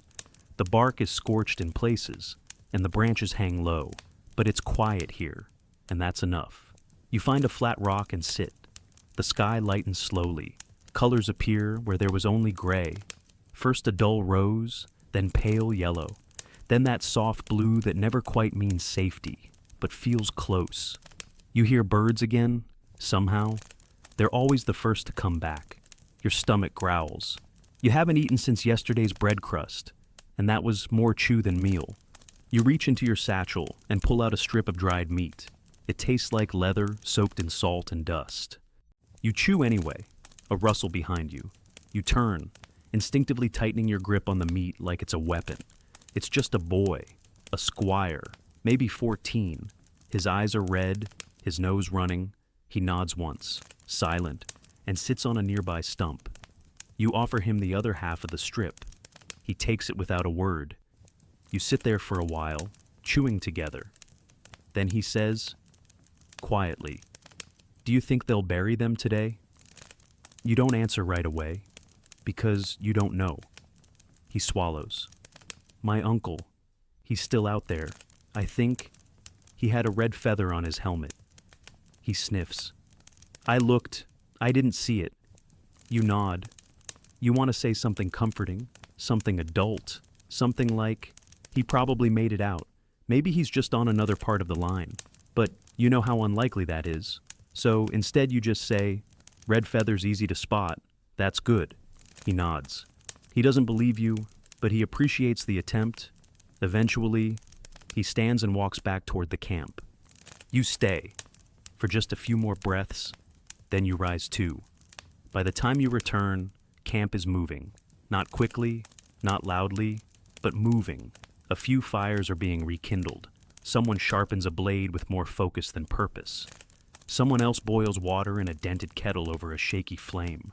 The bark is scorched in places, and the branches hang low, but it's quiet here, and that's enough. You find a flat rock and sit. The sky lightens slowly. Colors appear where there was only gray. First a dull rose, then pale yellow, then that soft blue that never quite means safety, but feels close. You hear birds again, somehow. They're always the first to come back. Your stomach growls. You haven't eaten since yesterday's bread crust, and that was more chew than meal. You reach into your satchel and pull out a strip of dried meat. It tastes like leather soaked in salt and dust. You chew anyway, a rustle behind you. You turn, instinctively tightening your grip on the meat like it's a weapon. It's just a boy, a squire, maybe 14. His eyes are red, his nose running. He nods once, silent, and sits on a nearby stump. You offer him the other half of the strip. He takes it without a word. You sit there for a while, chewing together. Then he says, quietly, "Do you think they'll bury them today?" You don't answer right away, because you don't know. He swallows. "My uncle, he's still out there. I think he had a red feather on his helmet." He sniffs. "I looked. I didn't see it." You nod. You want to say something comforting, something adult, something like, "He probably made it out. Maybe he's just on another part of the line." But you know how unlikely that is. So instead you just say, "Red feather's easy to spot. That's good." He nods. He doesn't believe you, but he appreciates the attempt. Eventually, he stands and walks back toward the camp. You stay for just a few more breaths, then you rise too. By the time you return, camp is moving. Not quickly, not loudly, but moving. A few fires are being rekindled. Someone sharpens a blade with more focus than purpose. Someone else boils water in a dented kettle over a shaky flame.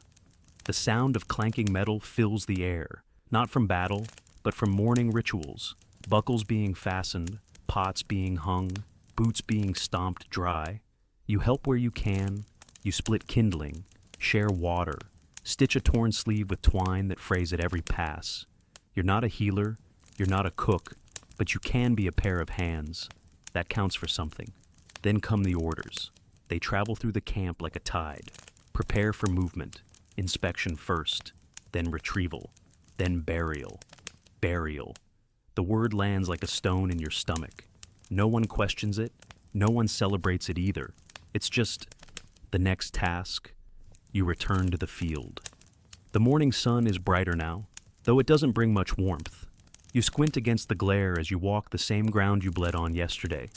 The sound of clanking metal fills the air, not from battle, but from morning rituals. Buckles being fastened, pots being hung, boots being stomped dry. You help where you can. You split kindling, share water, stitch a torn sleeve with twine that frays at every pass. You're not a healer, you're not a cook, but you can be a pair of hands. That counts for something. Then come the orders. They travel through the camp like a tide. Prepare for movement. Inspection first, then retrieval, then burial. Burial. The word lands like a stone in your stomach. No one questions it. No one celebrates it either. It's just the next task. You return to the field. The morning sun is brighter now, though it doesn't bring much warmth. You squint against the glare as you walk the same ground you bled on yesterday.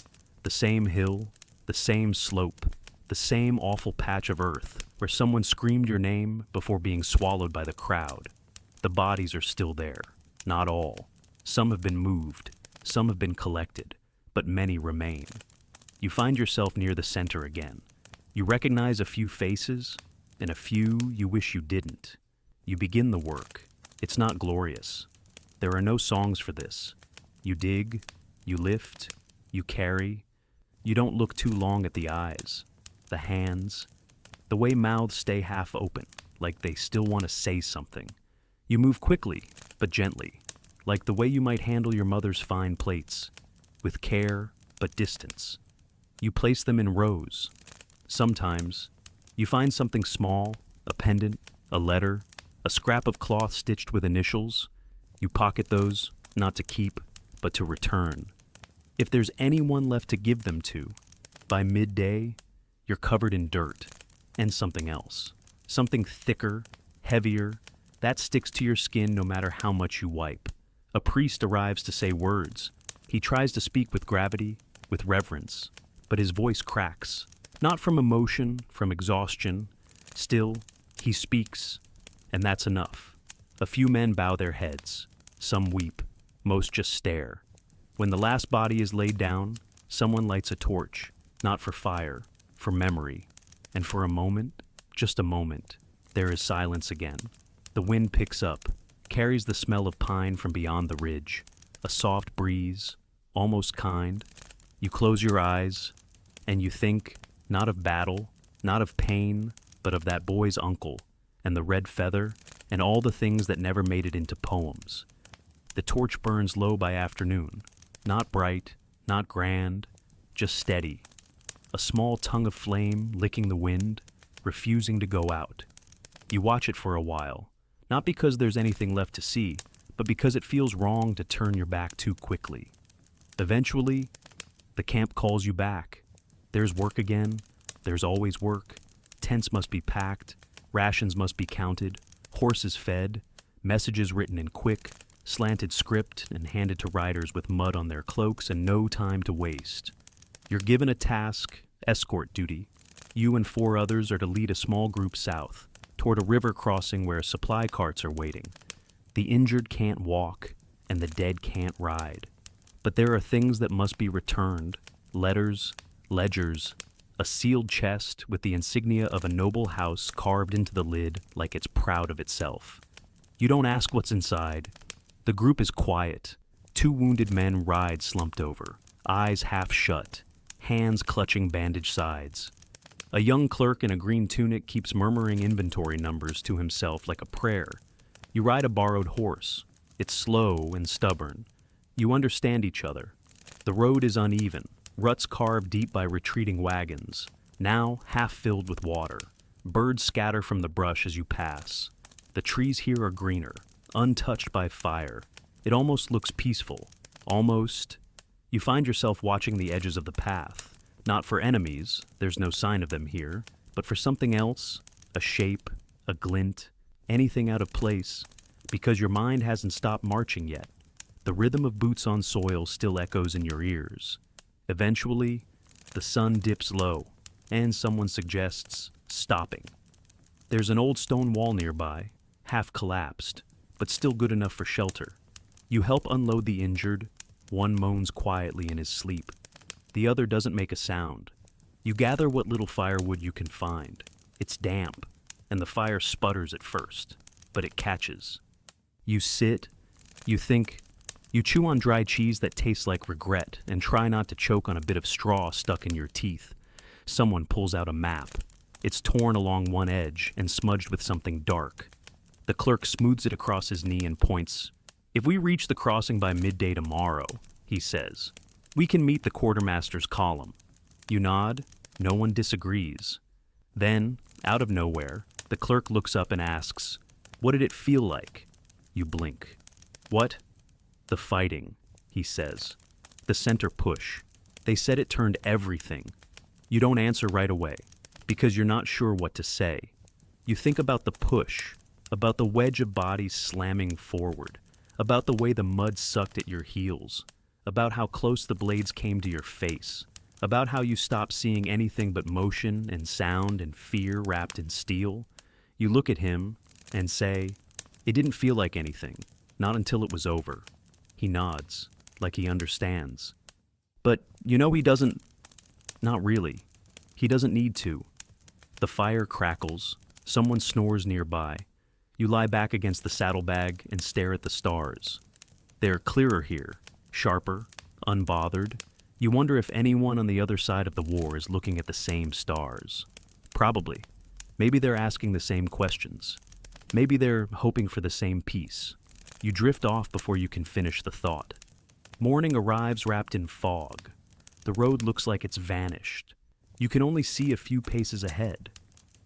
The same hill, the same slope, the same awful patch of earth where someone screamed your name before being swallowed by the crowd. The bodies are still there. Not all. Some have been moved. Some have been collected. But many remain. You find yourself near the center again. You recognize a few faces, and a few you wish you didn't. You begin the work. It's not glorious. There are no songs for this. You dig, you lift, you carry. You don't look too long at the eyes. the hands, the way mouths stay half open, like they still want to say something. You move quickly, but gently, like the way you might handle your mother's fine plates, with care, but distance. You place them in rows. Sometimes, you find something small, a pendant, a letter, a scrap of cloth stitched with initials. You pocket those, not to keep, but to return. If there's anyone left to give them to, by midday, you're covered in dirt and something else. Something thicker, heavier, that sticks to your skin no matter how much you wipe. A priest arrives to say words. He tries to speak with gravity, with reverence, but his voice cracks. Not from emotion, from exhaustion. Still, he speaks, and that's enough. A few men bow their heads. Some weep. Most just stare. When the last body is laid down, someone lights a torch, not for fire, for memory. And for a moment, just a moment, there is silence again. The wind picks up, carries the smell of pine from beyond the ridge. A soft breeze, almost kind. You close your eyes, and you think, not of battle, not of pain, but of that boy's uncle, and the red feather, and all the things that never made it into poems. The torch burns low by afternoon, not bright, not grand, just steady. A small tongue of flame licking the wind, refusing to go out. You watch it for a while, not because there's anything left to see, but because it feels wrong to turn your back too quickly. Eventually, the camp calls you back. There's work again. There's always work. Tents must be packed. Rations must be counted. Horses fed. Messages written in quick, slanted script and handed to riders with mud on their cloaks and no time to waste. You're given a task, escort duty. You and 4 others are to lead a small group south, toward a river crossing where supply carts are waiting. The injured can't walk, and the dead can't ride. But there are things that must be returned, letters, ledgers, a sealed chest with the insignia of a noble house carved into the lid like it's proud of itself. You don't ask what's inside. The group is quiet. 2 wounded men ride slumped over, eyes half shut, hands clutching bandaged sides. A young clerk in a green tunic keeps murmuring inventory numbers to himself like a prayer. You ride a borrowed horse. It's slow and stubborn. You understand each other. The road is uneven, ruts carved deep by retreating wagons, now half filled with water. Birds scatter from the brush as you pass. The trees here are greener, untouched by fire. It almost looks peaceful. Almost. You find yourself watching the edges of the path. Not for enemies, there's no sign of them here, but for something else, a shape, a glint, anything out of place, because your mind hasn't stopped marching yet. The rhythm of boots on soil still echoes in your ears. Eventually, the sun dips low, and someone suggests stopping. There's an old stone wall nearby, half collapsed, but still good enough for shelter. You help unload the injured. One moans quietly in his sleep. The other doesn't make a sound. You gather what little firewood you can find. It's damp, and the fire sputters at first, but it catches. You sit, you think, you chew on dry cheese that tastes like regret and try not to choke on a bit of straw stuck in your teeth. Someone pulls out a map. It's torn along one edge and smudged with something dark. The clerk smooths it across his knee and points. "If we reach the crossing by midday tomorrow," he says, "we can meet the quartermaster's column." You nod. No one disagrees. Then, out of nowhere, the clerk looks up and asks, "What did it feel like?" You blink. "What?" "The fighting," he says. "The center push. They said it turned everything." You don't answer right away, because you're not sure what to say. You think about the push, about the wedge of bodies slamming forward, about the way the mud sucked at your heels, about how close the blades came to your face, about how you stopped seeing anything but motion and sound and fear wrapped in steel. You look at him and say, "It didn't feel like anything, not until it was over." He nods, like he understands. But you know he doesn't. Not really. He doesn't need to. The fire crackles. Someone snores nearby. You lie back against the saddlebag and stare at the stars. They're clearer here, sharper, unbothered. You wonder if anyone on the other side of the war is looking at the same stars. Probably. Maybe they're asking the same questions. Maybe they're hoping for the same peace. You drift off before you can finish the thought. Morning arrives wrapped in fog. The road looks like it's vanished. You can only see a few paces ahead.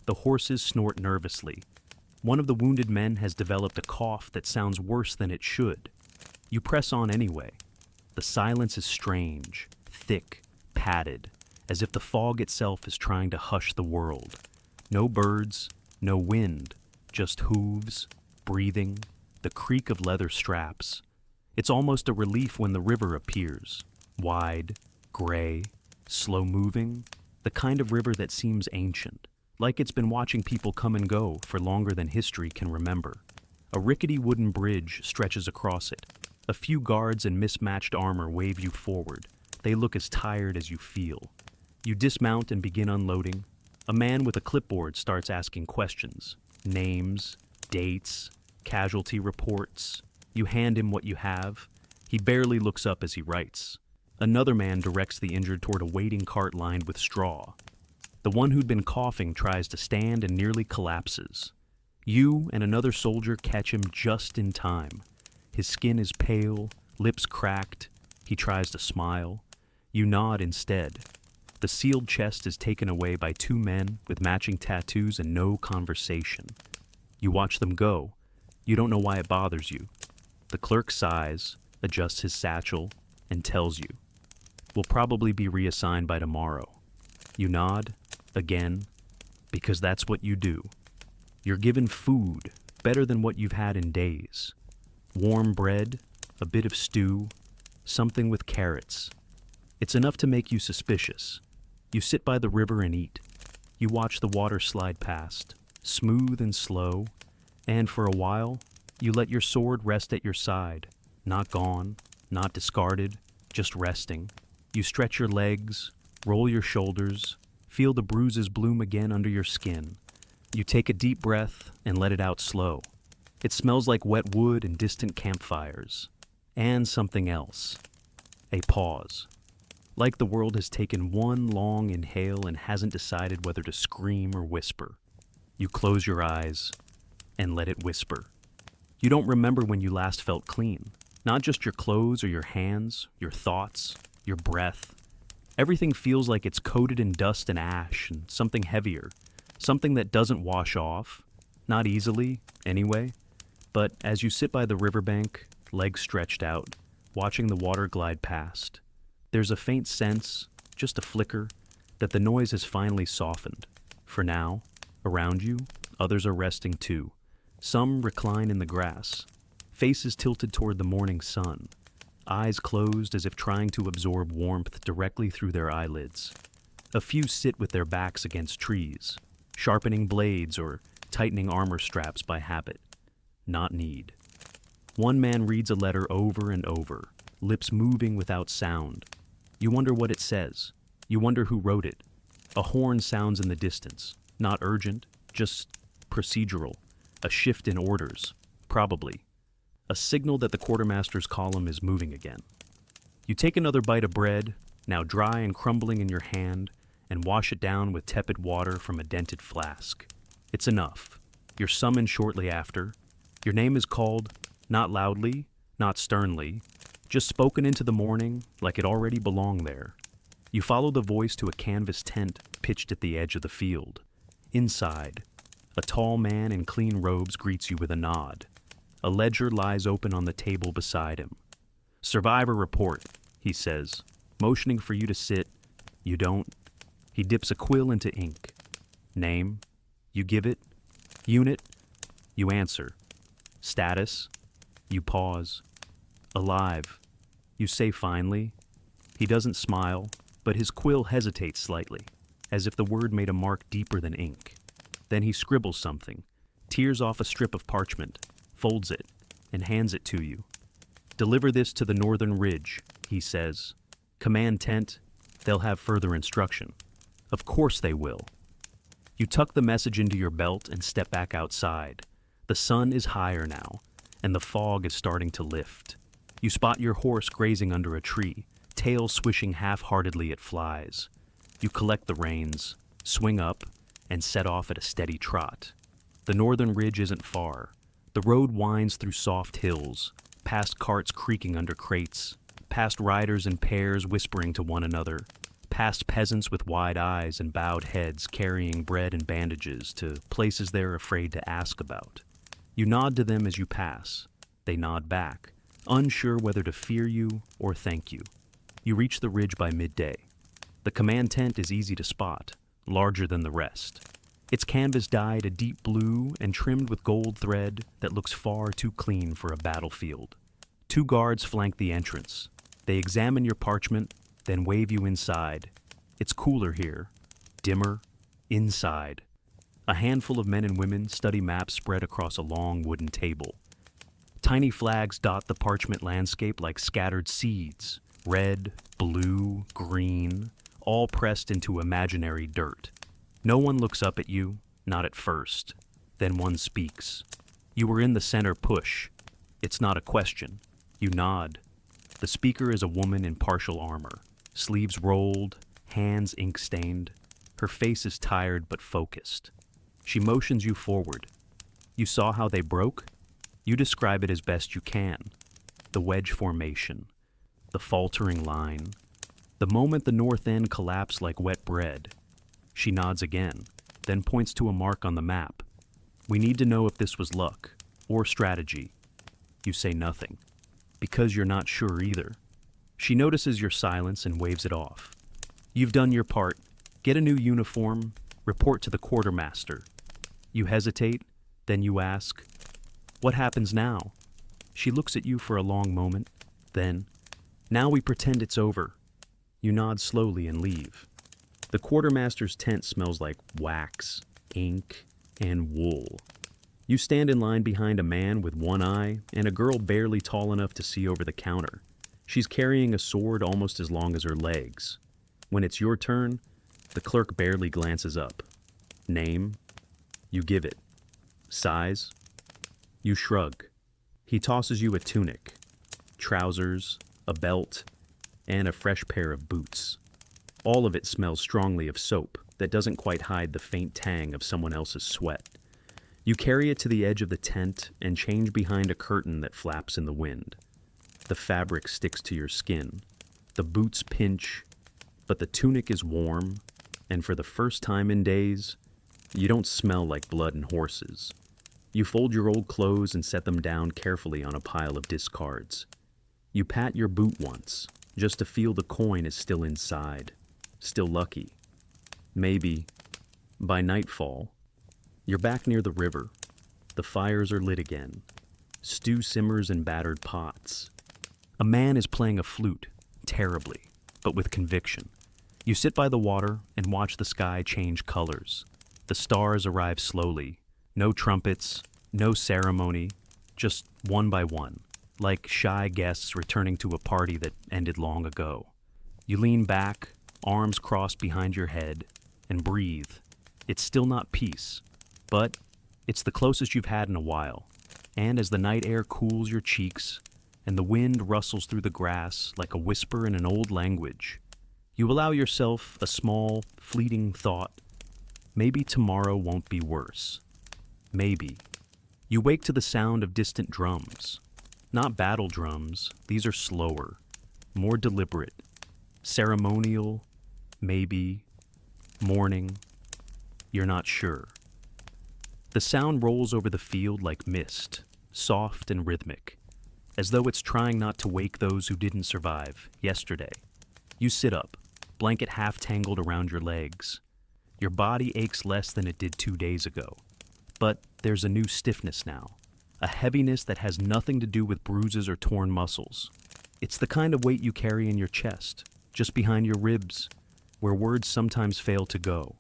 The horses snort nervously. One of the wounded men has developed a cough that sounds worse than it should. You press on anyway. The silence is strange, thick, padded, as if the fog itself is trying to hush the world. No birds, no wind, just hooves, breathing, the creak of leather straps. It's almost a relief when the river appears, wide, gray, slow-moving, the kind of river that seems ancient, like it's been watching people come and go for longer than history can remember. A rickety wooden bridge stretches across it. A few guards in mismatched armor wave you forward. They look as tired as you feel. You dismount and begin unloading. A man with a clipboard starts asking questions. Names, dates, casualty reports. You hand him what you have. He barely looks up as he writes. Another man directs the injured toward a waiting cart lined with straw. The one who'd been coughing tries to stand and nearly collapses. You and another soldier catch him just in time. His skin is pale, lips cracked. He tries to smile. You nod instead. The sealed chest is taken away by two men with matching tattoos and no conversation. You watch them go. You don't know why it bothers you. The clerk sighs, adjusts his satchel, and tells you, "We'll probably be reassigned by tomorrow." You nod, again, because that's what you do. You're given food, better than what you've had in days. Warm bread, a bit of stew, something with carrots. It's enough to make you suspicious. You sit by the river and eat. You watch the water slide past, smooth and slow, and for a while, you let your sword rest at your side, not gone, not discarded, just resting. You stretch your legs, roll your shoulders, feel the bruises bloom again under your skin. You take a deep breath and let it out slow. It smells like wet wood and distant campfires. And something else. A pause. Like the world has taken one long inhale and hasn't decided whether to scream or whisper. You close your eyes and let it whisper. You don't remember when you last felt clean. Not just your clothes or your hands, your thoughts, your breath. Everything feels like it's coated in dust and ash and something heavier. Something that doesn't wash off. Not easily, anyway. But as you sit by the riverbank, legs stretched out, watching the water glide past, there's a faint sense, just a flicker, that the noise has finally softened. For now, around you, others are resting too. Some recline in the grass, faces tilted toward the morning sun, eyes closed as if trying to absorb warmth directly through their eyelids. A few sit with their backs against trees, sharpening blades or tightening armor straps by habit, not need. One man reads a letter over and over, lips moving without sound. You wonder what it says. You wonder who wrote it. A horn sounds in the distance, not urgent, just procedural. A shift in orders, probably. A signal that the quartermaster's column is moving again. You take another bite of bread, now dry and crumbling in your hand, and wash it down with tepid water from a dented flask. It's enough. You're summoned shortly after. Your name is called, not loudly, not sternly, just spoken into the morning like it already belonged there. You follow the voice to a canvas tent pitched at the edge of the field. Inside, a tall man in clean robes greets you with a nod. A ledger lies open on the table beside him. "Survivor report," he says, motioning for you to sit. You don't. He dips a quill into ink. Name. You give it. Unit. You answer. Status. You pause. Alive. You say finally. He doesn't smile, but his quill hesitates slightly, as if the word made a mark deeper than ink. Then he scribbles something, tears off a strip of parchment, folds it, and hands it to you. "Deliver this to the northern ridge," he says. "Command tent. They'll have further instruction." Of course they will. You tuck the message into your belt and step back outside. The sun is higher now, and the fog is starting to lift. You spot your horse grazing under a tree, tail swishing half-heartedly at flies. You collect the reins, swing up, and set off at a steady trot. The northern ridge isn't far. The road winds through soft hills, past carts creaking under crates, past riders in pairs whispering to one another, past peasants with wide eyes and bowed heads carrying bread and bandages to places they're afraid to ask about. You nod to them as you pass. They nod back, unsure whether to fear you or thank you. You reach the ridge by midday. The command tent is easy to spot, larger than the rest. Its canvas dyed a deep blue and trimmed with gold thread that looks far too clean for a battlefield. 2 guards flank the entrance. They examine your parchment, then wave you inside. It's cooler here, dimmer, inside. A handful of men and women study maps spread across a long wooden table. Tiny flags dot the parchment landscape like scattered seeds, red, blue, green, all pressed into imaginary dirt. No one looks up at you, not at first. Then one speaks. You are in the center push. It's not a question. You nod. The speaker is a woman in partial armor, sleeves rolled, hands ink-stained. Her face is tired but focused. She motions you forward. You saw how they broke? You describe it as best you can. The wedge formation, the faltering line. The moment the north end collapsed like wet bread. She nods again, then points to a mark on the map. We need to know if this was luck or strategy. You say nothing, because you're not sure either. She notices your silence and waves it off. You've done your part. Get a new uniform, report to the quartermaster. You hesitate, then you ask, "What happens now?" She looks at you for a long moment, then, "Now we pretend it's over." You nod slowly and leave. The quartermaster's tent smells like wax, ink, and wool. You stand in line behind a man with one eye and a girl barely tall enough to see over the counter. She's carrying a sword almost as long as her legs. When it's your turn, the clerk barely glances up. Name? You give it. Size? You shrug. He tosses you a tunic, trousers, a belt, and a fresh pair of boots. All of it smells strongly of soap that doesn't quite hide the faint tang of someone else's sweat. You carry it to the edge of the tent and change behind a curtain that flaps in the wind. The fabric sticks to your skin. The boots pinch, but the tunic is warm, and for the first time in days, you don't smell like blood and horses. You fold your old clothes and set them down carefully on a pile of discards. You pat your boot once, just to feel the coin is still inside. Still lucky. Maybe, by nightfall, you're back near the river. The fires are lit again. Stew simmers in battered pots. A man is playing a flute, terribly, but with conviction. You sit by the water and watch the sky change colors. The stars arrive slowly. No trumpets, no ceremony, just one by one, like shy guests returning to a party that ended long ago. You lean back, arms crossed behind your head, and breathe. It's still not peace, but it's the closest you've had in a while. And as the night air cools your cheeks, and the wind rustles through the grass like a whisper in an old language, you allow yourself a small, fleeting thought. Maybe tomorrow won't be worse. Maybe. You wake to the sound of distant drums. Not battle drums, these are slower, more deliberate, ceremonial, maybe, mourning. You're not sure. The sound rolls over the field like mist, soft and rhythmic, as though it's trying not to wake those who didn't survive yesterday. You sit up, blanket half tangled around your legs. Your body aches less than it did 2 days ago, but there's a new stiffness now, a heaviness that has nothing to do with bruises or torn muscles. It's the kind of weight you carry in your chest, just behind your ribs, where words sometimes fail to go.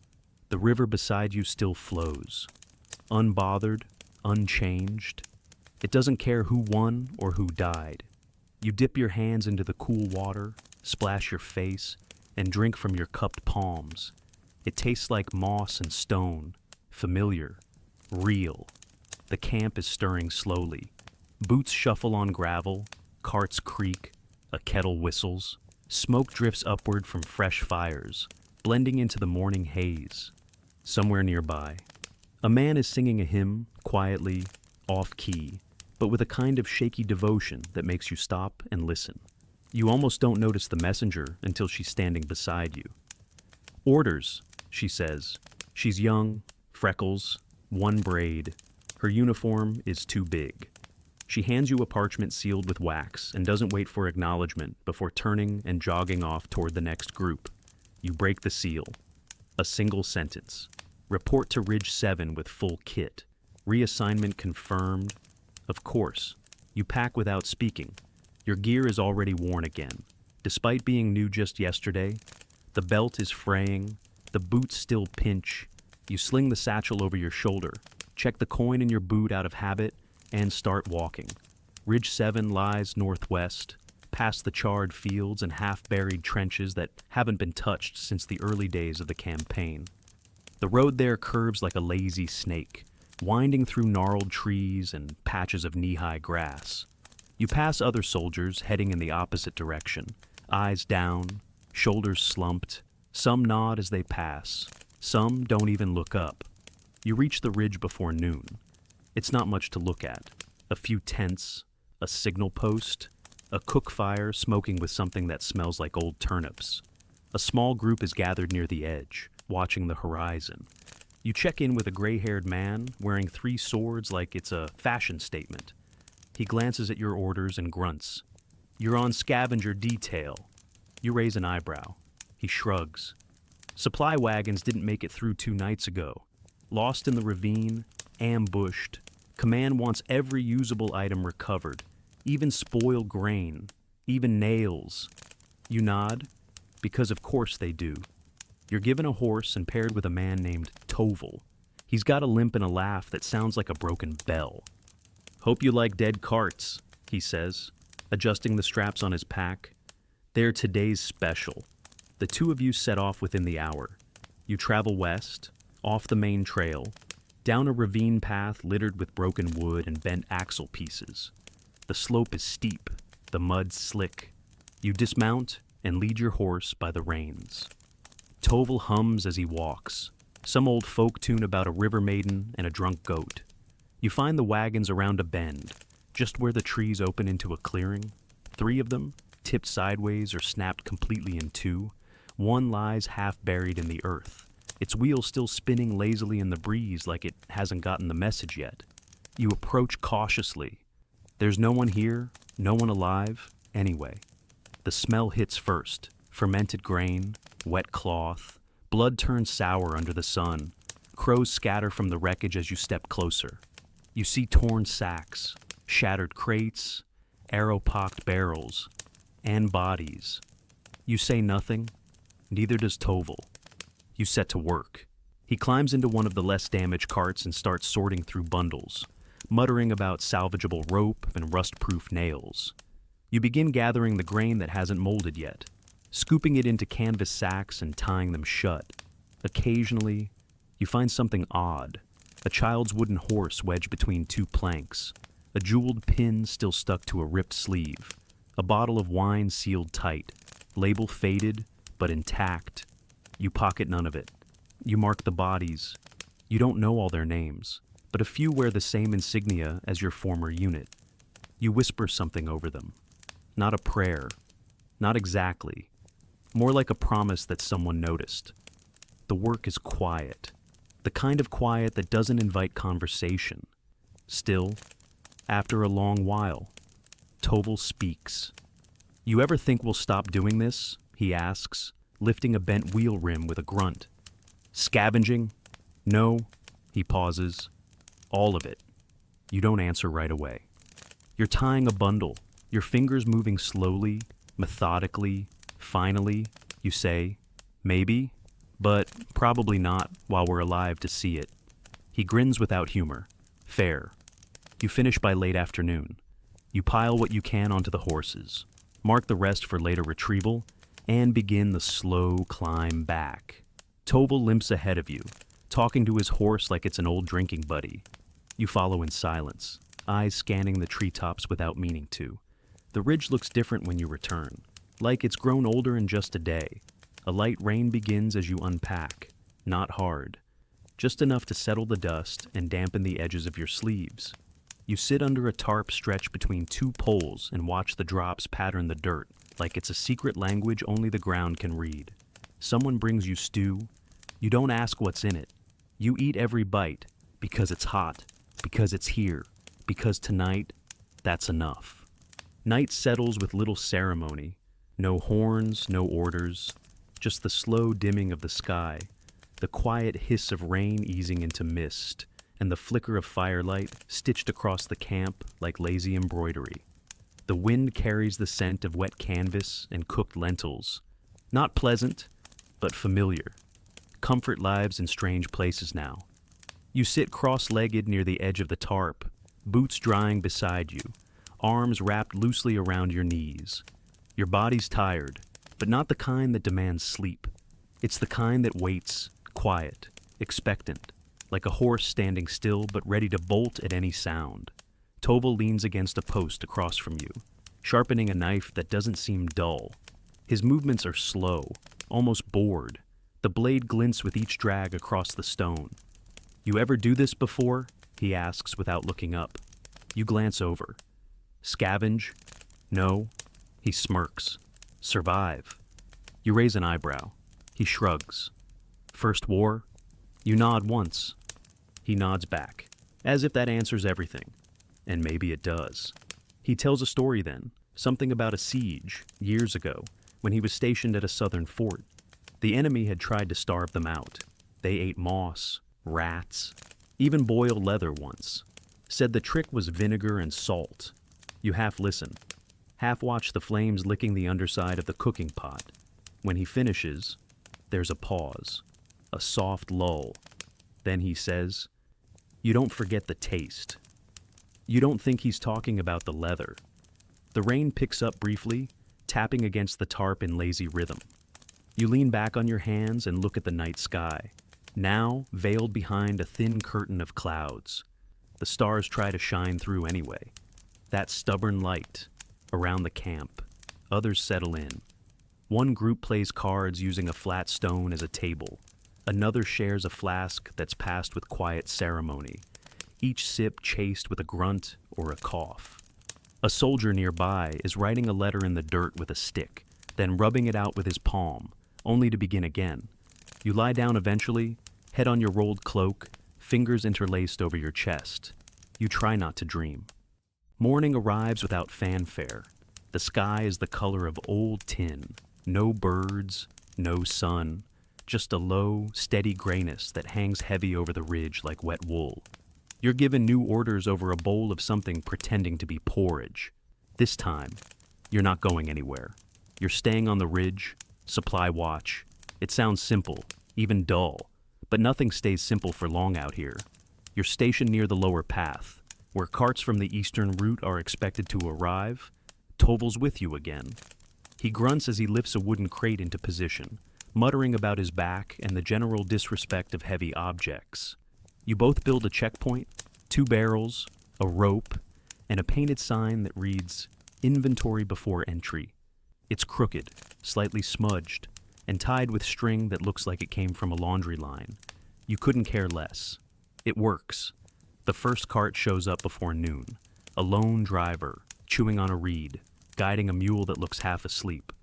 The river beside you still flows, unbothered, unchanged. It doesn't care who won or who died. You dip your hands into the cool water, splash your face, and drink from your cupped palms. It tastes like moss and stone, familiar, real. The camp is stirring slowly. Boots shuffle on gravel, carts creak, a kettle whistles. Smoke drifts upward from fresh fires, blending into the morning haze. Somewhere nearby, a man is singing a hymn, quietly, off-key, but with a kind of shaky devotion that makes you stop and listen. You almost don't notice the messenger until she's standing beside you. "Orders," she says. She's young, freckles, one braid. Her uniform is too big. She hands you a parchment sealed with wax and doesn't wait for acknowledgement before turning and jogging off toward the next group. You break the seal. A single sentence. Report to Ridge 7 with full kit. Reassignment confirmed. Of course. You pack without speaking. Your gear is already worn again. Despite being new just yesterday, the belt is fraying, the boots still pinch. You sling the satchel over your shoulder, check the coin in your boot out of habit, and start walking. Ridge 7 lies northwest, past the charred fields and half-buried trenches that haven't been touched since the early days of the campaign. The road there curves like a lazy snake, winding through gnarled trees and patches of knee-high grass. You pass other soldiers heading in the opposite direction, eyes down, shoulders slumped. Some nod as they pass, some don't even look up. You reach the ridge before noon. It's not much to look at. A few tents, a signal post, a cook fire smoking with something that smells like old turnips. A small group is gathered near the edge, watching the horizon. You check in with a gray-haired man wearing 3 swords like it's a fashion statement. He glances at your orders and grunts. "You're on scavenger detail." You raise an eyebrow. He shrugs. "Supply wagons didn't make it through 2 nights ago. Lost in the ravine, ambushed. Command wants every usable item recovered, even spoiled grain, even nails." You nod, because of course they do. You're given a horse and paired with a man named Toval. He's got a limp and a laugh that sounds like a broken bell. "Hope you like dead carts," he says, adjusting the straps on his pack. "They're today's special." The 2 of you set off within the hour. You travel west, off the main trail, down a ravine path littered with broken wood and bent axle pieces. The slope is steep, the mud slick. You dismount and lead your horse by the reins. Toval hums as he walks, some old folk tune about a river maiden and a drunk goat. You find the wagons around a bend, just where the trees open into a clearing. 3 of them, tipped sideways or snapped completely in 2. One lies half buried in the earth, its wheels still spinning lazily in the breeze like it hasn't gotten the message yet. You approach cautiously. There's no one here, no one alive, anyway. The smell hits first, fermented grain, wet cloth, blood turns sour under the sun. Crows scatter from the wreckage as you step closer. You see torn sacks, shattered crates, arrow-pocked barrels, and bodies. You say nothing, neither does Toval. You set to work. He climbs into one of the less damaged carts and starts sorting through bundles, muttering about salvageable rope and rust-proof nails. You begin gathering the grain that hasn't molded yet, scooping it into canvas sacks and tying them shut. Occasionally, you find something odd. A child's wooden horse wedged between 2 planks, a jeweled pin still stuck to a ripped sleeve, a bottle of wine sealed tight, label faded but intact. You pocket none of it. You mark the bodies. You don't know all their names, but a few wear the same insignia as your former unit. You whisper something over them. Not a prayer. Not exactly. More like a promise that someone noticed. The work is quiet. The kind of quiet that doesn't invite conversation. Still, after a long while, Toval speaks. "You ever think we'll stop doing this?" he asks, lifting a bent wheel rim with a grunt. "Scavenging?" "No." He pauses. "All of it." You don't answer right away. You're tying a bundle, your fingers moving slowly, methodically. Finally, you say, "Maybe, but probably not while we're alive to see it." He grins without humor. "Fair." You finish by late afternoon. You pile what you can onto the horses, mark the rest for later retrieval, and begin the slow climb back. Toval limps ahead of you, talking to his horse like it's an old drinking buddy. You follow in silence, eyes scanning the treetops without meaning to. The ridge looks different when you return. Like it's grown older in just a day. A light rain begins as you unpack, not hard, just enough to settle the dust and dampen the edges of your sleeves. You sit under a tarp stretched between two poles and watch the drops pattern the dirt, like it's a secret language only the ground can read. Someone brings you stew. You don't ask what's in it. You eat every bite, because it's hot, because it's here, because tonight, that's enough. Night settles with little ceremony. No horns, no orders, just the slow dimming of the sky, the quiet hiss of rain easing into mist, and the flicker of firelight stitched across the camp like lazy embroidery. The wind carries the scent of wet canvas and cooked lentils. Not pleasant, but familiar. Comfort lives in strange places now. You sit cross-legged near the edge of the tarp, boots drying beside you, arms wrapped loosely around your knees. Your body's tired, but not the kind that demands sleep. It's the kind that waits, quiet, expectant, like a horse standing still but ready to bolt at any sound. Toval leans against a post across from you, sharpening a knife that doesn't seem dull. His movements are slow, almost bored. The blade glints with each drag across the stone. "You ever do this before?" he asks without looking up. You glance over. "Scavenge?" "No." He smirks. "Survive?" You raise an eyebrow. He shrugs. "First war?" You nod once. He nods back, as if that answers everything. And maybe it does. He tells a story then, something about a siege, years ago, when he was stationed at a southern fort. The enemy had tried to starve them out. They ate moss, rats, even boiled leather once. Said the trick was vinegar and salt. You half listen. Half watch the flames licking the underside of the cooking pot. When he finishes, there's a pause, a soft lull. Then he says, "You don't forget the taste." You don't think he's talking about the leather. The rain picks up briefly, tapping against the tarp in lazy rhythm. You lean back on your hands and look at the night sky, now veiled behind a thin curtain of clouds. The stars try to shine through anyway. That stubborn light. Around the camp, others settle in. One group plays cards using a flat stone as a table. Another shares a flask that's passed with quiet ceremony, each sip chased with a grunt or a cough. A soldier nearby is writing a letter in the dirt with a stick, then rubbing it out with his palm, only to begin again. You lie down eventually, head on your rolled cloak, fingers interlaced over your chest. You try not to dream. Morning arrives without fanfare. The sky is the color of old tin. No birds, no sun, just a low, steady grayness that hangs heavy over the ridge like wet wool. You're given new orders over a bowl of something pretending to be porridge. This time, you're not going anywhere. You're staying on the ridge, supply watch. It sounds simple, even dull, but nothing stays simple for long out here. You're stationed near the lower path, where carts from the eastern route are expected to arrive. Toval's with you again. He grunts as he lifts a wooden crate into position, muttering about his back and the general disrespect of heavy objects. You both build a checkpoint, 2 barrels, a rope, and a painted sign that reads, "Inventory before entry." It's crooked, slightly smudged, and tied with string that looks like it came from a laundry line. You couldn't care less. It works. The first cart shows up before noon. A lone driver, chewing on a reed, guiding a mule that looks half asleep.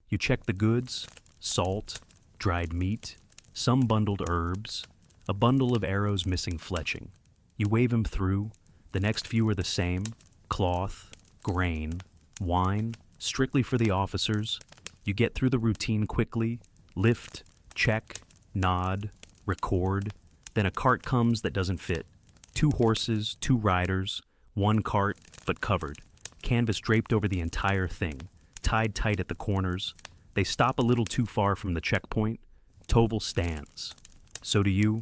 You check the goods, salt, dried meat, some bundled herbs, a bundle of arrows missing fletching. You wave him through. The next few are the same: cloth, grain, wine, strictly for the officers. You get through the routine quickly, lift, check, nod, record. Then a cart comes that doesn't fit. 2 horses, 2 riders, 1 cart, but covered. Canvas draped over the entire thing, tied tight at the corners. They stop a little too far from the checkpoint. Toval stands. "So do you?"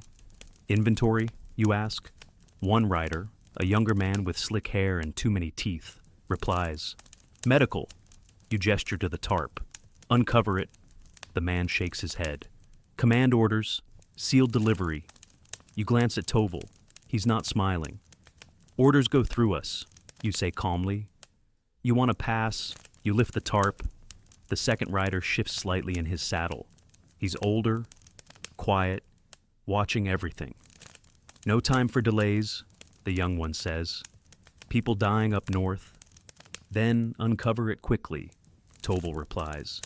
"Inventory?" you ask. One rider, a younger man with slick hair and too many teeth, replies, "Medical." You gesture to the tarp. "Uncover it." The man shakes his head. "Command orders. Sealed delivery." You glance at Toval. He's not smiling. "Orders go through us," you say calmly. You want to pass. You lift the tarp. The second rider shifts slightly in his saddle. He's older, quiet, watching everything. No time for delays, the young one says. People dying up north. Then uncover it quickly, Toval replies.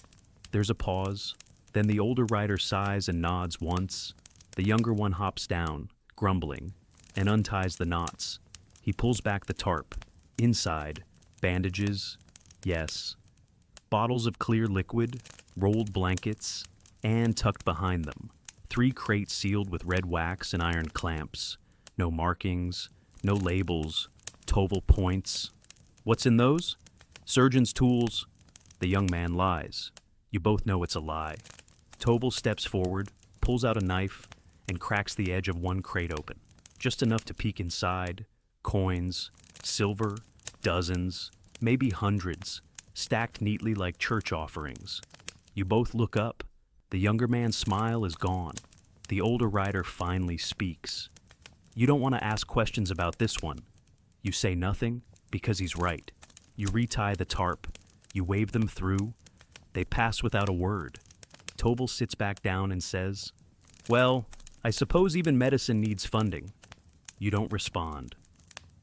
There's a pause. Then the older rider sighs and nods once. The younger one hops down, grumbling, and unties the knots. He pulls back the tarp. Inside, bandages, yes. Bottles of clear liquid, rolled blankets, and tucked behind them, 3 crates sealed with red wax and iron clamps. No markings, no labels. Toval points. What's in those? Surgeon's tools. The young man lies. You both know it's a lie. Toval steps forward, pulls out a knife, and cracks the edge of one crate open. Just enough to peek inside. Coins, silver, dozens, maybe hundreds, stacked neatly like church offerings. You both look up. The younger man's smile is gone. The older rider finally speaks. You don't want to ask questions about this one. You say nothing because he's right. You retie the tarp. You wave them through. They pass without a word. Toval sits back down and says, "Well, I suppose even medicine needs funding." You don't respond.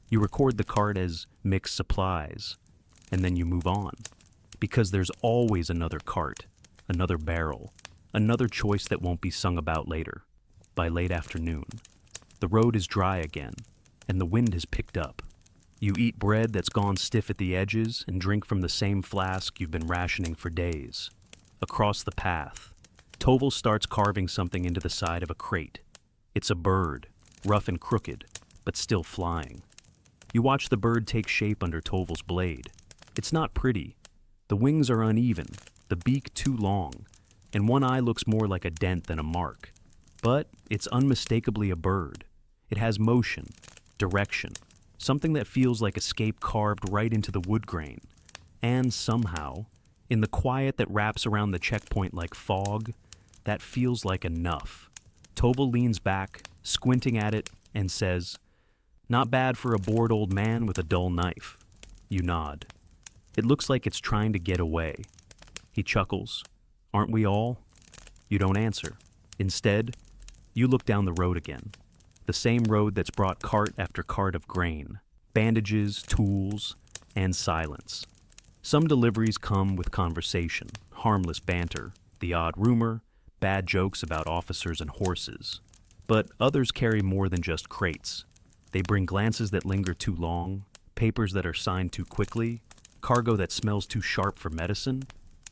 You record the cart as mixed supplies, and then you move on. Because there's always another cart, another barrel, another choice that won't be sung about later. By late afternoon, the road is dry again, and the wind has picked up. You eat bread that's gone stiff at the edges and drink from the same flask you've been rationing for days. Across the path, Toval starts carving something into the side of a crate. It's a bird, rough and crooked, but still flying. You watch the bird take shape under Toval's blade. It's not pretty. The wings are uneven, the beak too long, and one eye looks more like a dent than a mark. But it's unmistakably a bird. It has motion, direction, something that feels like escape carved right into the wood grain. And somehow, in the quiet that wraps around the checkpoint like fog, that feels like enough. Toval leans back, squinting at it, and says, "Not bad for a bored old man with a dull knife." You nod. It looks like it's trying to get away. He chuckles. "Aren't we all?" You don't answer. Instead, you look down the road again. The same road that's brought cart after cart of grain, bandages, tools, and silence. Some deliveries come with conversation, harmless banter, the odd rumor, bad jokes about officers and horses. But others carry more than just crates. They bring glances that linger too long, papers that are signed too quickly, cargo that smells too sharp for medicine.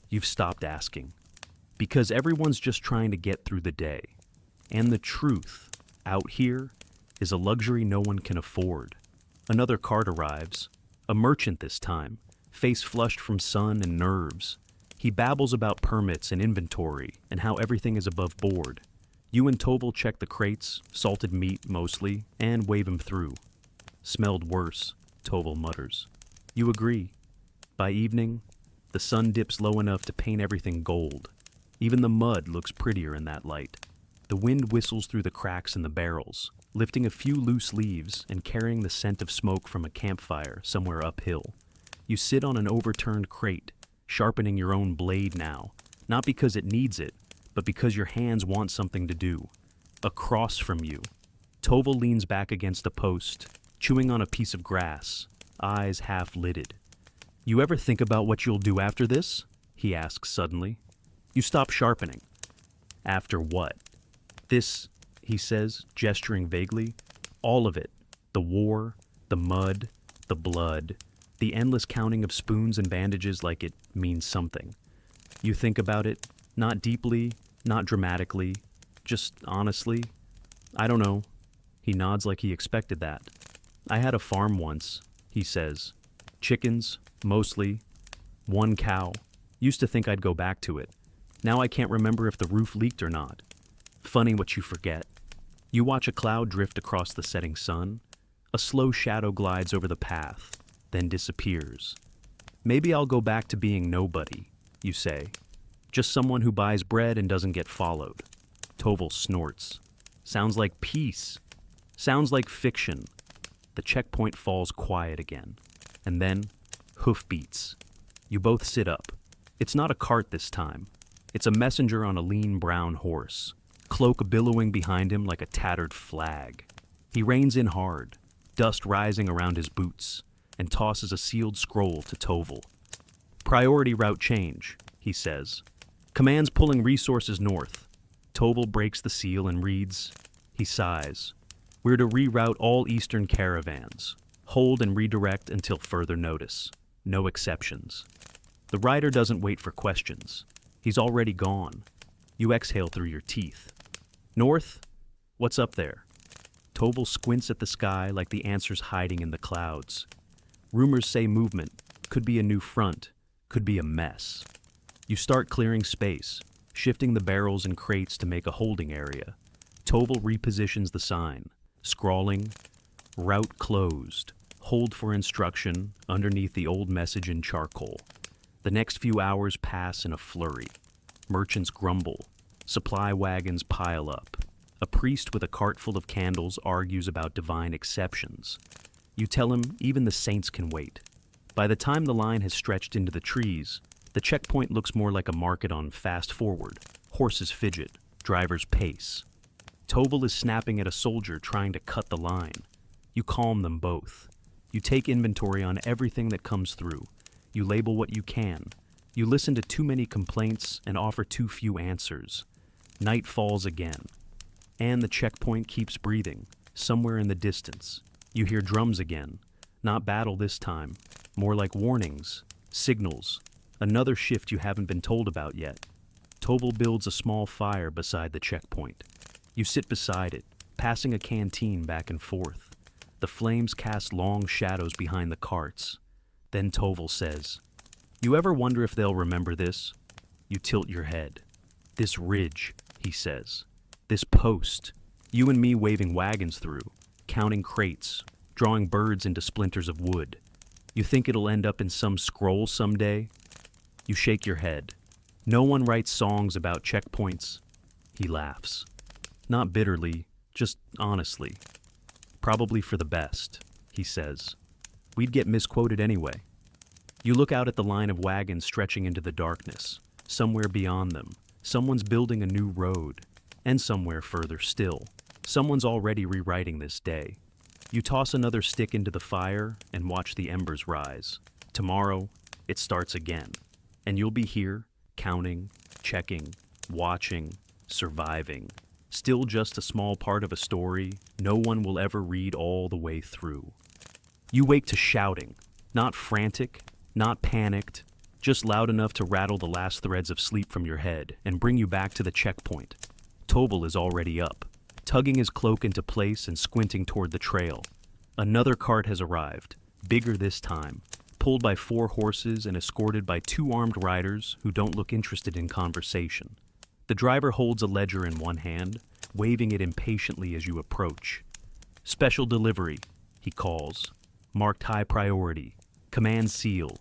You've stopped asking. Because everyone's just trying to get through the day. And the truth, out here, is a luxury no one can afford. Another cart arrives, a merchant this time, face flushed from sun and nerves. He babbles about permits and inventory and how everything is above board. You and Toval check the crates, salted meat mostly, and wave him through. "Smelled worse," Toval mutters. You agree. By evening, the sun dips low enough to paint everything gold. Even the mud looks prettier in that light. The wind whistles through the cracks in the barrels, lifting a few loose leaves and carrying the scent of smoke from a campfire somewhere uphill. You sit on an overturned crate, sharpening your own blade now, not because it needs it, but because your hands want something to do. Across from you, Toval leans back against a post, chewing on a piece of grass, eyes half-lidded. "You ever think about what you'll do after this?" he asks suddenly. You stop sharpening. "After what?" "This," he says, gesturing vaguely. "All of it. The war, the mud, the blood, the endless counting of spoons and bandages like it means something." You think about it, not deeply, not dramatically, just honestly. "I don't know." He nods like he expected that. "I had a farm once," he says. "Chickens, mostly. One cow. Used to think I'd go back to it. Now I can't remember if the roof leaked or not. Funny what you forget." You watch a cloud drift across the setting sun. A slow shadow glides over the path, then disappears. "Maybe I'll go back to being nobody," you say. "Just someone who buys bread and doesn't get followed." Toval snorts. "Sounds like peace. Sounds like fiction." The checkpoint falls quiet again. And then, hoofbeats. You both sit up. It's not a cart this time. It's a messenger on a lean brown horse, cloak billowing behind him like a tattered flag. He reins in hard, dust rising around his boots, and tosses a sealed scroll to Toval. Priority route change, he says. Command's pulling resources north. Toval breaks the seal and reads. He sighs. We're to reroute all eastern caravans. Hold and redirect until further notice. No exceptions. The rider doesn't wait for questions. He's already gone. You exhale through your teeth. North? What's up there? Toval squints at the sky like the answer's hiding in the clouds. Rumors say movement. Could be a new front. Could be a mess. You start clearing space, shifting the barrels and crates to make a holding area. Toval repositions the sign, scrawling, route closed, hold for instruction underneath the old message in charcoal. The next few hours pass in a flurry. Merchants grumble. Supply wagons pile up. A priest with a cart full of candles argues about divine exceptions. You tell him even the saints can wait. By the time the line has stretched into the trees, the checkpoint looks more like a market on fast forward. Horses fidget, drivers pace. Toval is snapping at a soldier trying to cut the line. You calm them both. You take inventory on everything that comes through. You label what you can. You listen to too many complaints and offer too few answers. Night falls again. And the checkpoint keeps breathing, somewhere in the distance. You hear drums again. Not battle this time. More like warnings, signals, another shift you haven't been told about yet. Toval builds a small fire beside the checkpoint. You sit beside it, passing a canteen back and forth. The flames cast long shadows behind the carts. Then Toval says, You ever wonder if they'll remember this? You tilt your head. This ridge, he says. This post. You and me waving wagons through, counting crates, drawing birds into splinters of wood. You think it'll end up in some scroll someday? You shake your head. No one writes songs about checkpoints. He laughs. Not bitterly, just honestly. Probably for the best, he says. We'd get misquoted anyway. You look out at the line of wagons stretching into the darkness. Somewhere beyond them, someone's building a new road. And somewhere further still, someone's already rewriting this day. You toss another stick into the fire and watch the embers rise. Tomorrow, it starts again. And you'll be here, counting, checking, watching, surviving. Still just a small part of a story no one will ever read all the way through. You wake to shouting, not frantic, not panicked, just loud enough to rattle the last threads of sleep from your head and bring you back to the checkpoint. Toval is already up, tugging his cloak into place and squinting toward the trail. Another cart has arrived, bigger this time, pulled by 4 horses and escorted by 2 armed riders who don't look interested in conversation. The driver holds a ledger in one hand, waving it impatiently as you approach. Special delivery, he calls. Marked high priority. Command seal.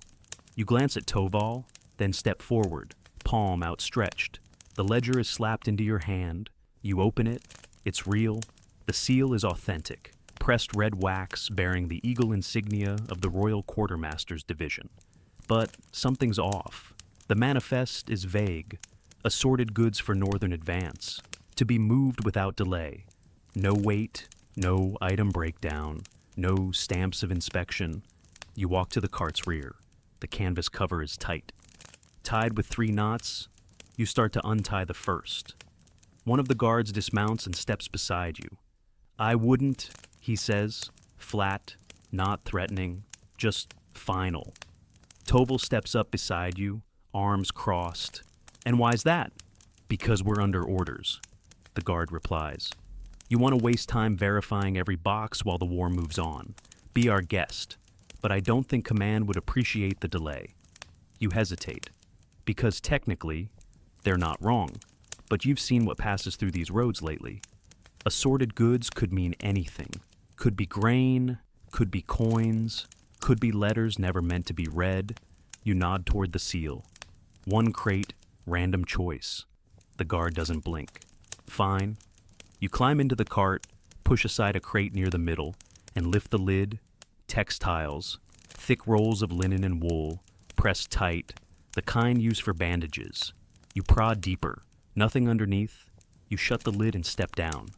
You glance at Toval, then step forward, palm outstretched. The ledger is slapped into your hand. You open it. It's real. The seal is authentic. Pressed red wax bearing the eagle insignia of the Royal Quartermaster's Division. But something's off. The manifest is vague. Assorted goods for Northern Advance. To be moved without delay. No wait, no item breakdown, no stamps of inspection. You walk to the cart's rear. The canvas cover is tight. Tied with 3 knots, you start to untie the first. One of the guards dismounts and steps beside you. I wouldn't, he says, flat, not threatening, just final. Toval steps up beside you, arms crossed. And why's that? Because we're under orders, the guard replies. You want to waste time verifying every box while the war moves on. Be our guest. But I don't think command would appreciate the delay. You hesitate. Because technically, they're not wrong. But you've seen what passes through these roads lately. Assorted goods could mean anything. Could be grain, could be coins, could be letters never meant to be read. You nod toward the seal. 1 crate, random choice. The guard doesn't blink. Fine. You climb into the cart, push aside a crate near the middle, and lift the lid. Textiles, thick rolls of linen and wool, pressed tight, the kind used for bandages. You prod deeper, nothing underneath. You shut the lid and step down.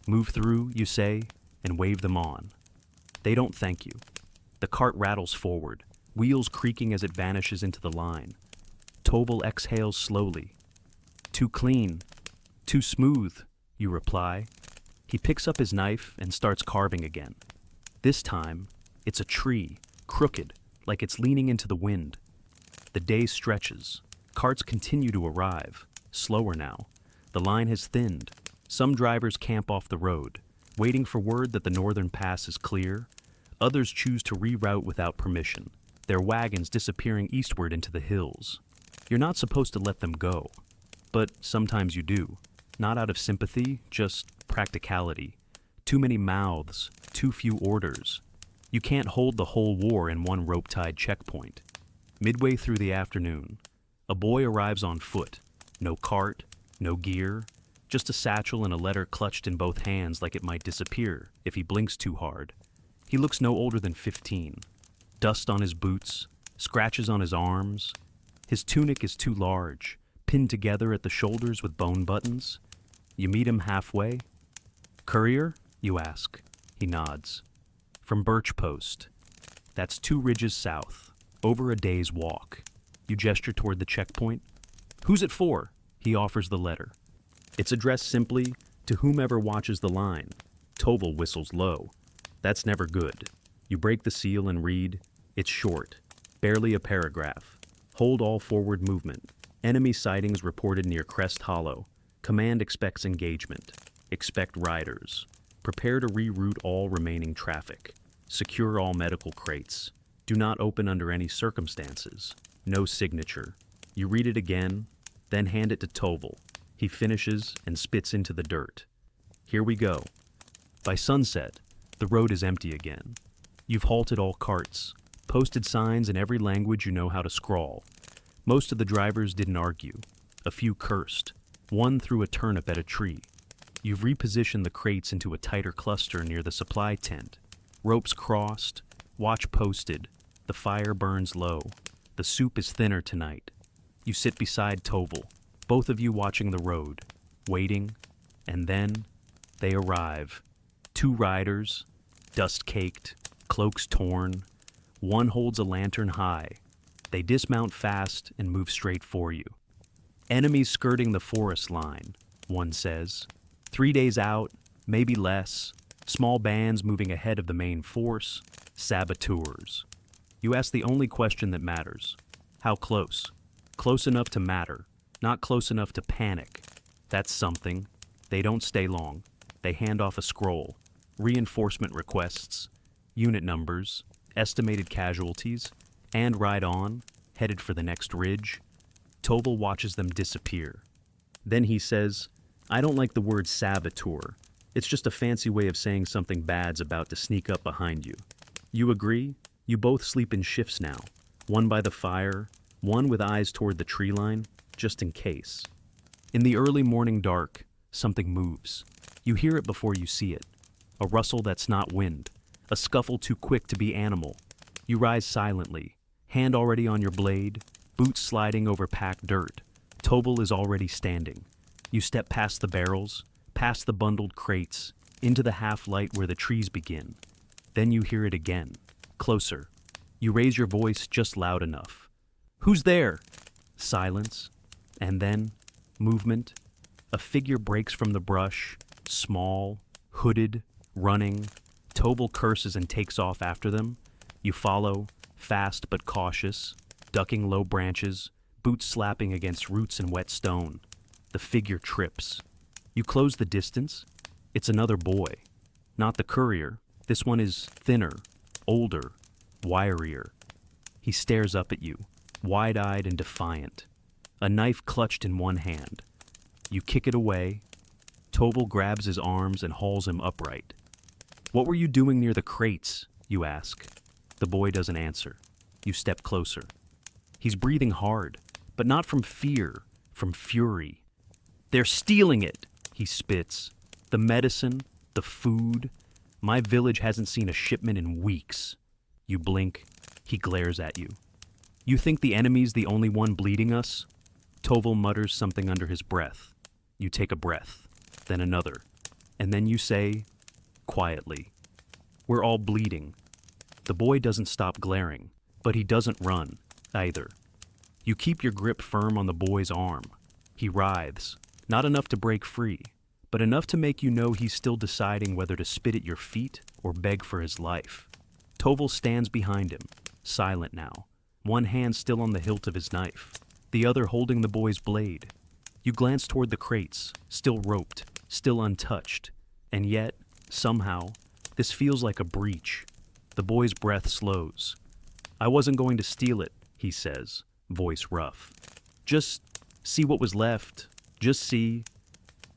Move through, you say, and wave them on. They don't thank you. The cart rattles forward, wheels creaking as it vanishes into the line. Toval exhales slowly. Too clean, too smooth, you reply. He picks up his knife and starts carving again. This time, it's a tree, crooked, like it's leaning into the wind. The day stretches. Carts continue to arrive, slower now. The line has thinned. Some drivers camp off the road, waiting for word that the northern pass is clear. Others choose to reroute without permission, their wagons disappearing eastward into the hills. You're not supposed to let them go, but sometimes you do. Not out of sympathy, just practicality. Too many mouths, too few orders. You can't hold the whole war in one rope-tied checkpoint. Midway through the afternoon, a boy arrives on foot. No cart, no gear, just a satchel and a letter clutched in both hands like it might disappear if he blinks too hard. He looks no older than 15. Dust on his boots, scratches on his arms. His tunic is too large, pinned together at the shoulders with bone buttons. You meet him halfway. "Courier?" you ask. He nods. "From Birch Post. That's 2 ridges south, over a day's walk." You gesture toward the checkpoint. "Who's it for?" He offers the letter. It's addressed simply to whomever watches the line. Toval whistles low. That's never good. You break the seal and read. It's short, barely a paragraph. Hold all forward movement. Enemy sightings reported near Crest Hollow. Command expects engagement. Expect riders. Prepare to reroute all remaining traffic. Secure all medical crates. Do not open under any circumstances. No signature. You read it again, then hand it to Toval. He finishes and spits into the dirt. Here we go. By sunset, the road is empty again. You've halted all carts, posted signs in every language you know how to scrawl. Most of the drivers didn't argue. A few cursed. One threw a turnip at a tree. You've repositioned the crates into a tighter cluster near the supply tent. Ropes crossed, watch posted. The fire burns low. The soup is thinner tonight. You sit beside Toval, both of you watching the road, waiting, and then they arrive. 2 riders, dust-caked, cloaks torn. One holds a lantern high. They dismount fast and move straight for you. "Enemies skirting the forest line," one says. 3 days out, maybe less. Small bands moving ahead of the main force. Saboteurs. You ask the only question that matters. How close? Close enough to matter, not close enough to panic. That's something. They don't stay long. They hand off a scroll. Reinforcement requests, unit numbers, estimated casualties, and ride on, headed for the next ridge. Toval watches them disappear. Then he says, "I don't like the word saboteur. It's just a fancy way of saying something bad's about to sneak up behind you." You agree? You both sleep in shifts now. One by the fire, one with eyes toward the tree line, just in case. In the early morning dark, something moves. You hear it before you see it. A rustle that's not wind. A scuffle too quick to be animal. You rise silently, hand already on your blade, boots sliding over packed dirt. Toval is already standing. You step past the barrels, past the bundled crates, into the half-light where the trees begin. Then you hear it again, closer. You raise your voice just loud enough. "Who's there?" Silence. And then, movement. A figure breaks from the brush, small, hooded, running. Toval curses and takes off after them. You follow, fast but cautious, ducking low branches, boots slapping against roots and wet stone. The figure trips. You close the distance. It's another boy. Not the courier. This one is thinner, older, wirier. He stares up at you, wide-eyed and defiant. A knife clutched in one hand. You kick it away. Toval grabs his arms and hauls him upright. "What were you doing near the crates?" you ask. The boy doesn't answer. You step closer. He's breathing hard, but not from fear, from fury. "They're stealing it," he spits. "The medicine, the food. My village hasn't seen a shipment in weeks." You blink. He glares at you. You think the enemy's the only one bleeding us? Toval mutters something under his breath. You take a breath, then another, and then you say, quietly, we're all bleeding. The boy doesn't stop glaring, but he doesn't run, either. You keep your grip firm on the boy's arm. He writhes, not enough to break free, but enough to make you know he's still deciding whether to spit at your feet or beg for his life. Toval stands behind him, silent now, one hand still on the hilt of his knife, the other holding the boy's blade. You glance toward the crates, still roped, still untouched, and yet, somehow, this feels like a breach. The boy's breath slows. I wasn't going to steal it, he says, voice rough. Just see what was left. Just see.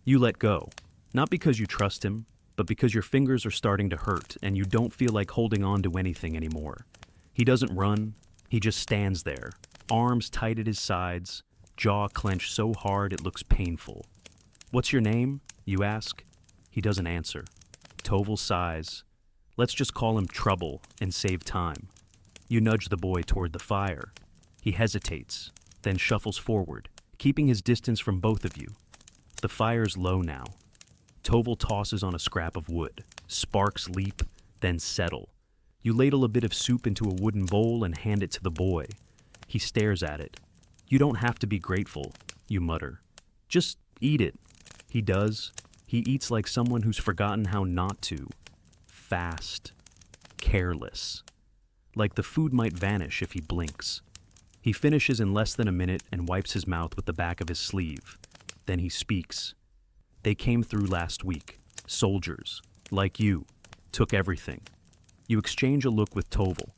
You let go. Not because you trust him, but because your fingers are starting to hurt and you don't feel like holding on to anything anymore. He doesn't run. He just stands there, arms tight at his sides, jaw clenched so hard it looks painful. What's your name? You ask. He doesn't answer. Toval sighs. Let's just call him Trouble and save time. You nudge the boy toward the fire. He hesitates, then shuffles forward, keeping his distance from both of you. The fire's low now. Toval tosses on a scrap of wood. Sparks leap, then settle. You ladle a bit of soup into a wooden bowl and hand it to the boy. He stares at it. You don't have to be grateful, you mutter. Just eat it. He does. He eats like someone who's forgotten how not to. Fast. Careless. Like the food might vanish if he blinks. He finishes in less than a minute and wipes his mouth with the back of his sleeve. Then he speaks. They came through last week. Soldiers. Like you. Took everything. You exchange a look with Toval.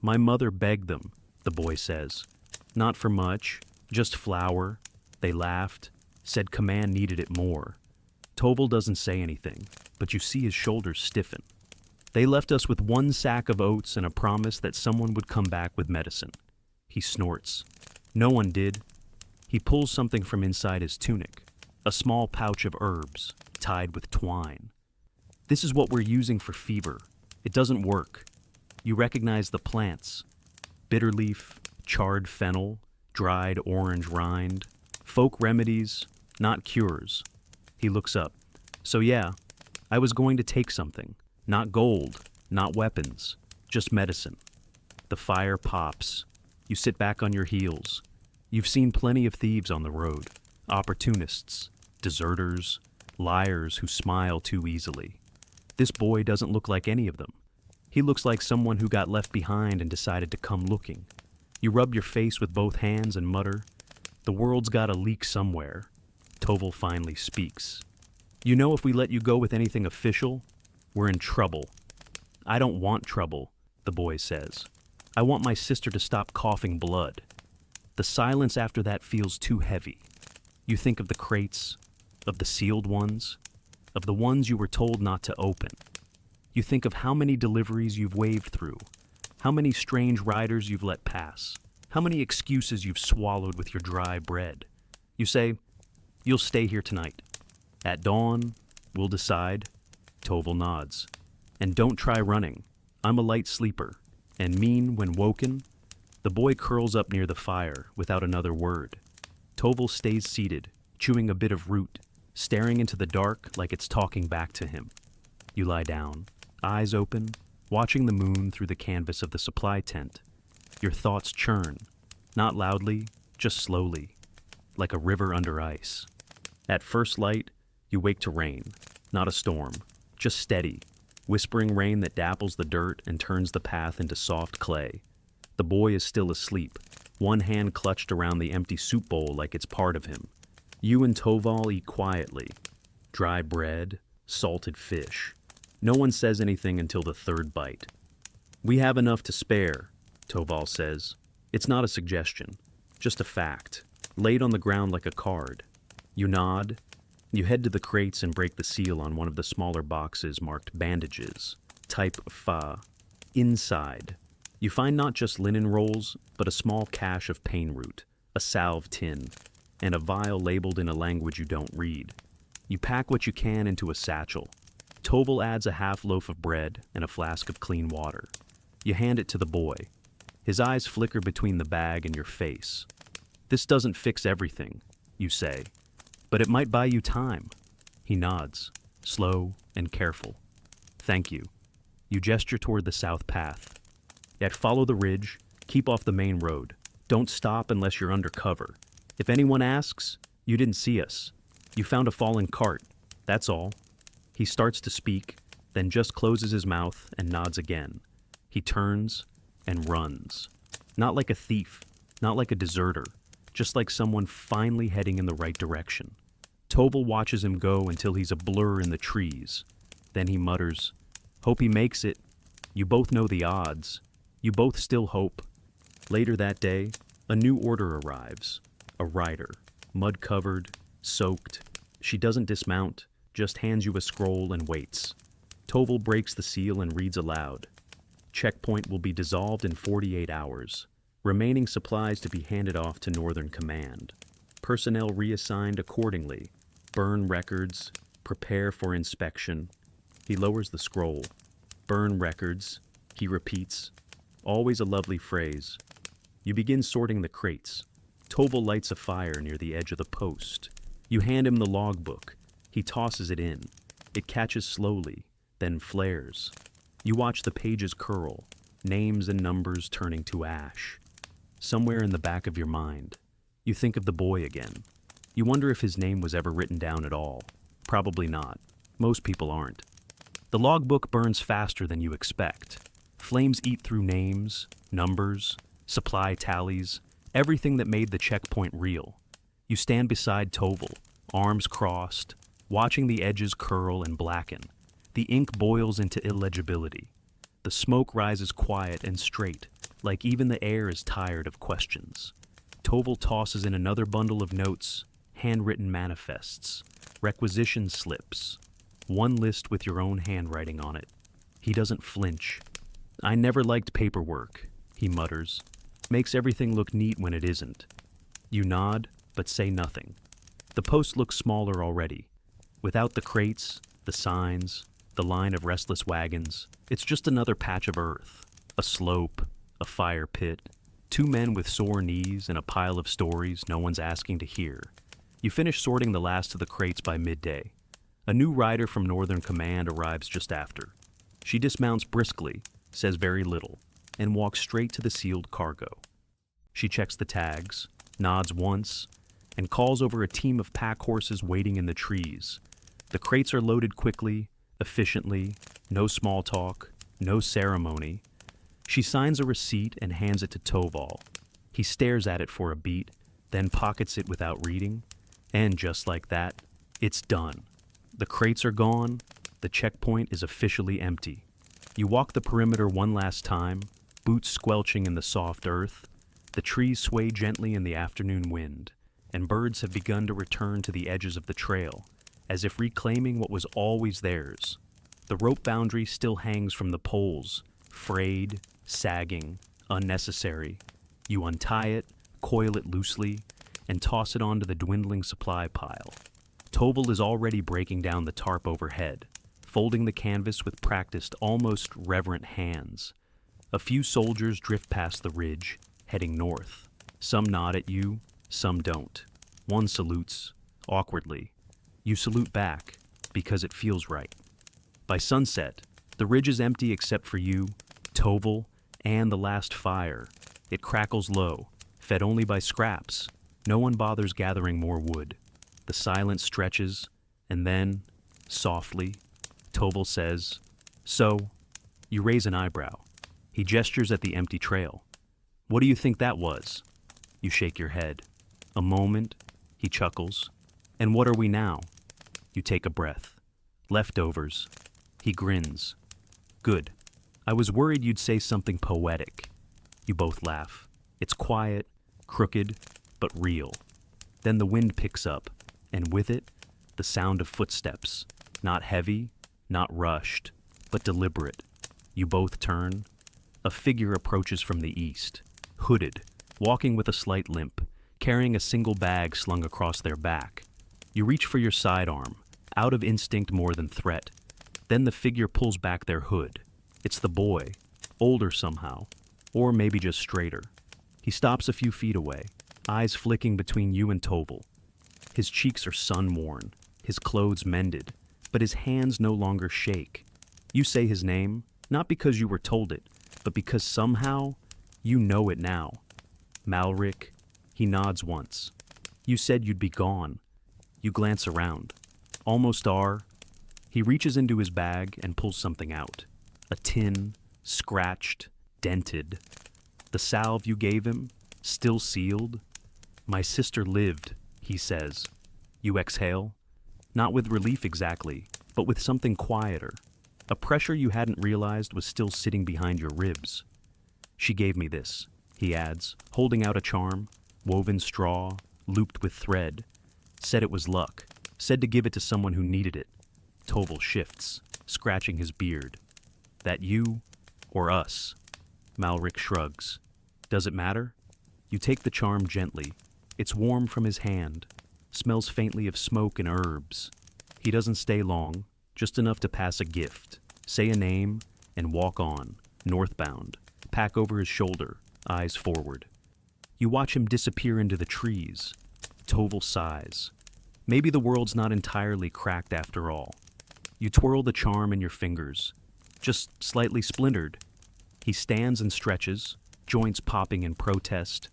My mother begged them, the boy says. Not for much. Just flour. They laughed. Said command needed it more. Toval doesn't say anything, but you see his shoulders stiffen. They left us with one sack of oats and a promise that someone would come back with medicine. He snorts. No one did. He pulls something from inside his tunic, a small pouch of herbs, tied with twine. This is what we're using for fever. It doesn't work. You recognize the plants. Bitter leaf, charred fennel, dried orange rind. Folk remedies, not cures. He looks up. So yeah, I was going to take something. Not gold, not weapons, just medicine. The fire pops. You sit back on your heels. You've seen plenty of thieves on the road. Opportunists, deserters, liars who smile too easily. This boy doesn't look like any of them. He looks like someone who got left behind and decided to come looking. You rub your face with both hands and mutter, the world's got a leak somewhere. Toval finally speaks. You know, if we let you go with anything official, we're in trouble. I don't want trouble, the boy says. I want my sister to stop coughing blood. The silence after that feels too heavy. You think of the crates, of the sealed ones, of the ones you were told not to open. You think of how many deliveries you've waved through, how many strange riders you've let pass, how many excuses you've swallowed with your dry bread. You say, you'll stay here tonight. At dawn, we'll decide. Toval nods. And don't try running. I'm a light sleeper, and mean when woken. The boy curls up near the fire without another word. Toval stays seated, chewing a bit of root, staring into the dark like it's talking back to him. You lie down, eyes open, watching the moon through the canvas of the supply tent. Your thoughts churn, not loudly, just slowly, like a river under ice. At first light, you wake to rain, not a storm, just steady, whispering rain that dapples the dirt and turns the path into soft clay. The boy is still asleep, one hand clutched around the empty soup bowl like it's part of him. You and Toval eat quietly. Dry bread, salted fish. No one says anything until the third bite. We have enough to spare, Toval says. It's not a suggestion, just a fact, laid on the ground like a card. You nod. You head to the crates and break the seal on one of the smaller boxes marked bandages, type Fa. Inside, you find not just linen rolls, but a small cache of pain root, a salve tin, and a vial labeled in a language you don't read. You pack what you can into a satchel. Toval adds a half loaf of bread and a flask of clean water. You hand it to the boy. His eyes flicker between the bag and your face. This doesn't fix everything, you say, but it might buy you time. He nods, slow and careful. Thank you. You gesture toward the south path. Yet follow the ridge, keep off the main road. Don't stop unless you're under cover. If anyone asks, you didn't see us. You found a fallen cart, that's all. He starts to speak, then just closes his mouth and nods again. He turns and runs. Not like a thief, not like a deserter, just like someone finally heading in the right direction. Toval watches him go until he's a blur in the trees. Then he mutters, "Hope he makes it." You both know the odds. You both still hope. Later that day, a new order arrives. A rider, mud-covered, soaked. She doesn't dismount, just hands you a scroll and waits. Toval breaks the seal and reads aloud. Checkpoint will be dissolved in 48 hours. Remaining supplies to be handed off to Northern Command. Personnel reassigned accordingly. Burn records. Prepare for inspection. He lowers the scroll. Burn records. He repeats. Always a lovely phrase. You begin sorting the crates. Toval lights a fire near the edge of the post. You hand him the logbook. He tosses it in. It catches slowly, then flares. You watch the pages curl, names and numbers turning to ash. Somewhere in the back of your mind, you think of the boy again. You wonder if his name was ever written down at all. Probably not. Most people aren't. The logbook burns faster than you expect. Flames eat through names, numbers, supply tallies, everything that made the checkpoint real. You stand beside Toval, arms crossed, watching the edges curl and blacken. The ink boils into illegibility. The smoke rises quiet and straight, like even the air is tired of questions. Toval tosses in another bundle of notes, handwritten manifests, requisition slips, one list with your own handwriting on it. He doesn't flinch. "I never liked paperwork," he mutters. "Makes everything look neat when it isn't." You nod, but say nothing. The post looks smaller already. Without the crates, the signs, the line of restless wagons, it's just another patch of earth, a slope, a fire pit, two men with sore knees and a pile of stories no one's asking to hear. You finish sorting the last of the crates by midday. A new rider from Northern Command arrives just after. She dismounts briskly, says very little, and walks straight to the sealed cargo. She checks the tags, nods once, and calls over a team of pack horses waiting in the trees. The crates are loaded quickly, efficiently, no small talk, no ceremony. She signs a receipt and hands it to Toval. He stares at it for a beat, then pockets it without reading, and just like that, it's done. The crates are gone, the checkpoint is officially empty. You walk the perimeter one last time, boots squelching in the soft earth. The trees sway gently in the afternoon wind, and birds have begun to return to the edges of the trail, as if reclaiming what was always theirs. The rope boundary still hangs from the poles, frayed, sagging, unnecessary. You untie it, coil it loosely, and toss it onto the dwindling supply pile. Toval is already breaking down the tarp overhead, folding the canvas with practiced, almost reverent hands. A few soldiers drift past the ridge, heading north. Some nod at you, some don't. One salutes, awkwardly. You salute back, because it feels right. By sunset, the ridge is empty except for you, Toval, and the last fire. It crackles low, fed only by scraps. No one bothers gathering more wood. The silence stretches, and then, softly, Toval says, "So," you raise an eyebrow. He gestures at the empty trail. "What do you think that was?" You shake your head. A moment, he chuckles. "And what are we now?" You take a breath. "Leftovers." He grins. "Good. I was worried you'd say something poetic." You both laugh. It's quiet, crooked, but real. Then the wind picks up, and with it, the sound of footsteps. Not heavy, not rushed, but deliberate. You both turn. A figure approaches from the east, hooded, walking with a slight limp, carrying a single bag slung across their back. You reach for your sidearm, out of instinct more than threat. Then the figure pulls back their hood. It's the boy, older somehow. Or maybe just straighter. He stops a few feet away, eyes flicking between you and Toval. His cheeks are sun-worn, his clothes mended, but his hands no longer shake. You say his name, not because you were told it, but because somehow you know it now. Malric. He nods once. You said you'd be gone. You glance around. Almost are. He reaches into his bag and pulls something out. A tin, scratched, dented. The salve you gave him, still sealed. My sister lived, he says. You exhale. Not with relief exactly, but with something quieter. A pressure you hadn't realized was still sitting behind your ribs. She gave me this, he adds, holding out a charm, woven straw, looped with thread. Said it was luck. Said to give it to someone who needed it. Toval shifts, scratching his beard. That you or us? Malric shrugs. Does it matter? You take the charm gently. It's warm from his hand. Smells faintly of smoke and herbs. He doesn't stay long, just enough to pass a gift, say a name, and walk on, northbound, pack over his shoulder, eyes forward. You watch him disappear into the trees. Toval sighs. Maybe the world's not entirely cracked after all. You twirl the charm in your fingers, just slightly splintered. He stands and stretches, joints popping in protest.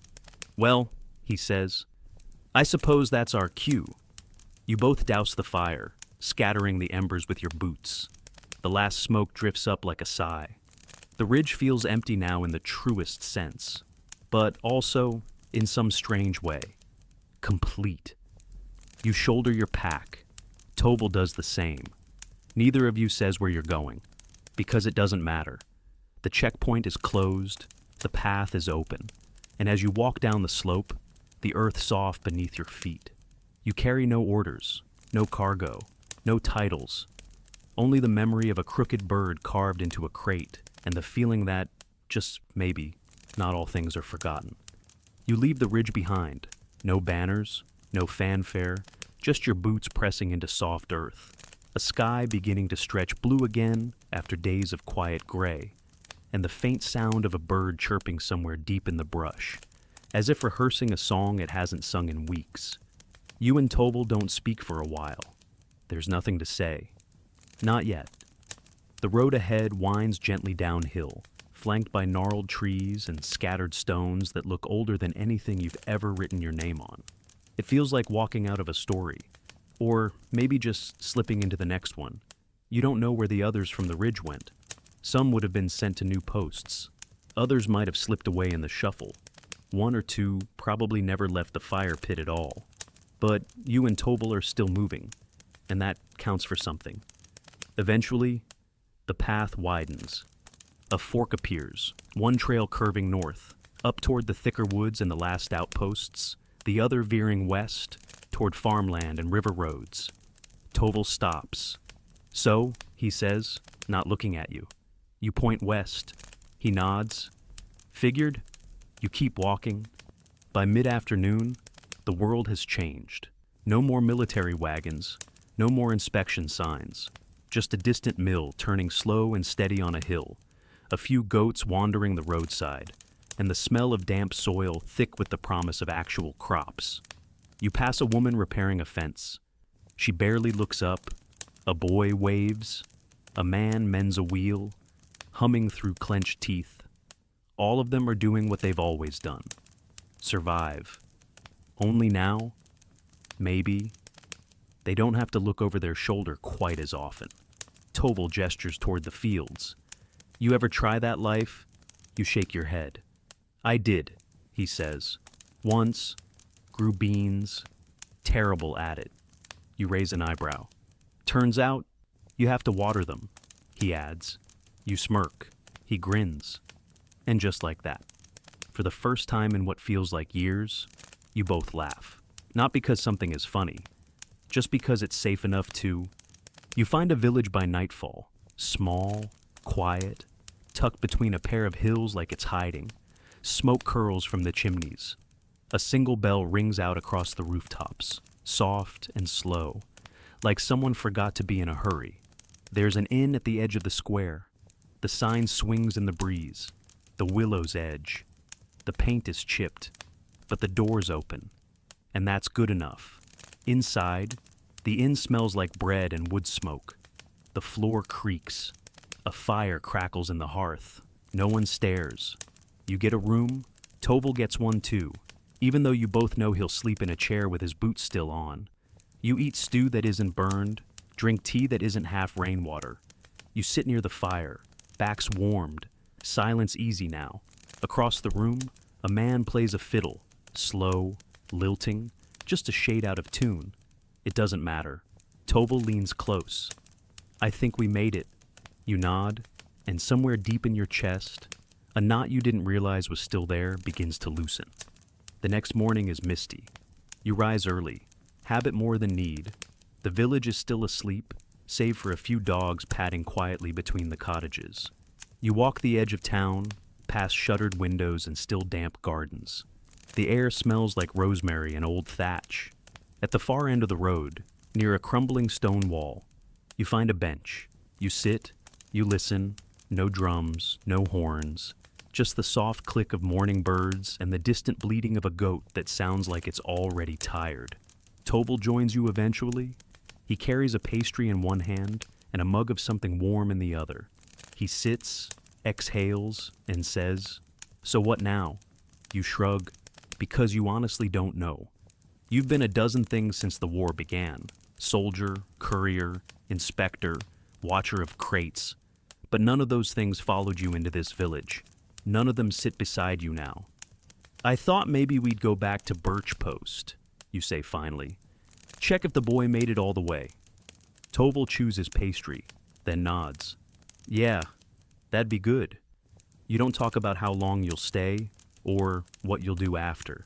Well, he says, I suppose that's our cue. You both douse the fire, scattering the embers with your boots. The last smoke drifts up like a sigh. The ridge feels empty now in the truest sense, but also, in some strange way, complete. You shoulder your pack. Toval does the same. Neither of you says where you're going, because it doesn't matter. The checkpoint is closed, the path is open, and as you walk down the slope, the earth soft beneath your feet. You carry no orders, no cargo, no titles, only the memory of a crooked bird carved into a crate, and the feeling that, just maybe, not all things are forgotten. You leave the ridge behind, no banners, no fanfare, just your boots pressing into soft earth, a sky beginning to stretch blue again after days of quiet gray, and the faint sound of a bird chirping somewhere deep in the brush, as if rehearsing a song it hasn't sung in weeks. You and Toval don't speak for a while. There's nothing to say. Not yet. The road ahead winds gently downhill, flanked by gnarled trees and scattered stones that look older than anything you've ever written your name on. It feels like walking out of a story, or maybe just slipping into the next one. You don't know where the others from the ridge went. Some would have been sent to new posts. Others might have slipped away in the shuffle. One or two probably never left the fire pit at all. But you and Toval are still moving, and that counts for something. Eventually, the path widens. A fork appears, one trail curving north, up toward the thicker woods and the last outposts, the other veering west, toward farmland and river roads. Toval stops. So, he says, not looking at you. You point west. He nods. Figured? You keep walking. By mid-afternoon, the world has changed. No more military wagons, no more inspection signs. Just a distant mill turning slow and steady on a hill, a few goats wandering the roadside, and the smell of damp soil thick with the promise of actual crops. You pass a woman repairing a fence. She barely looks up. A boy waves. A man mends a wheel, humming through clenched teeth. All of them are doing what they've always done. Survive. Only now, maybe, they don't have to look over their shoulder quite as often. Toval gestures toward the fields. You ever try that life? You shake your head. I did, he says. Once, grew beans, terrible at it. You raise an eyebrow. Turns out, you have to water them, he adds. You smirk. He grins. And just like that, for the first time in what feels like years, you both laugh. Not because something is funny, just because it's safe enough to... You find a village by nightfall, small, quiet, tucked between a pair of hills like it's hiding. Smoke curls from the chimneys. A single bell rings out across the rooftops, soft and slow, like someone forgot to be in a hurry. There's an inn at the edge of the square. The sign swings in the breeze. the willow's edge. The paint is chipped, but the door's open, and that's good enough. Inside, the inn smells like bread and wood smoke. The floor creaks. A fire crackles in the hearth. No one stares. You get a room. Toval gets one too, even though you both know he'll sleep in a chair with his boots still on. You eat stew that isn't burned, drink tea that isn't half rainwater. You sit near the fire, backs warmed, silence easy now. Across the room, a man plays a fiddle, slow, lilting, just a shade out of tune. It doesn't matter. Toval leans close. I think we made it. You nod, and somewhere deep in your chest, a knot you didn't realize was still there begins to loosen. The next morning is misty. You rise early, habit more than need. The village is still asleep, save for a few dogs padding quietly between the cottages. You walk the edge of town, past shuttered windows and still damp gardens. The air smells like rosemary and old thatch. At the far end of the road, near a crumbling stone wall, you find a bench. You sit, you listen, no drums, no horns, just the soft click of morning birds and the distant bleating of a goat that sounds like it's already tired. Toval joins you eventually. He carries a pastry in one hand and a mug of something warm in the other. He sits, exhales, and says, "So what now?" You shrug, because you honestly don't know. You've been a dozen things since the war began. Soldier, courier, inspector, watcher of crates. But none of those things followed you into this village. None of them sit beside you now. I thought maybe we'd go back to Birch Post, you say finally. Check if the boy made it all the way. Toval chews his pastry, then nods. Yeah, that'd be good. You don't talk about how long you'll stay, or what you'll do after.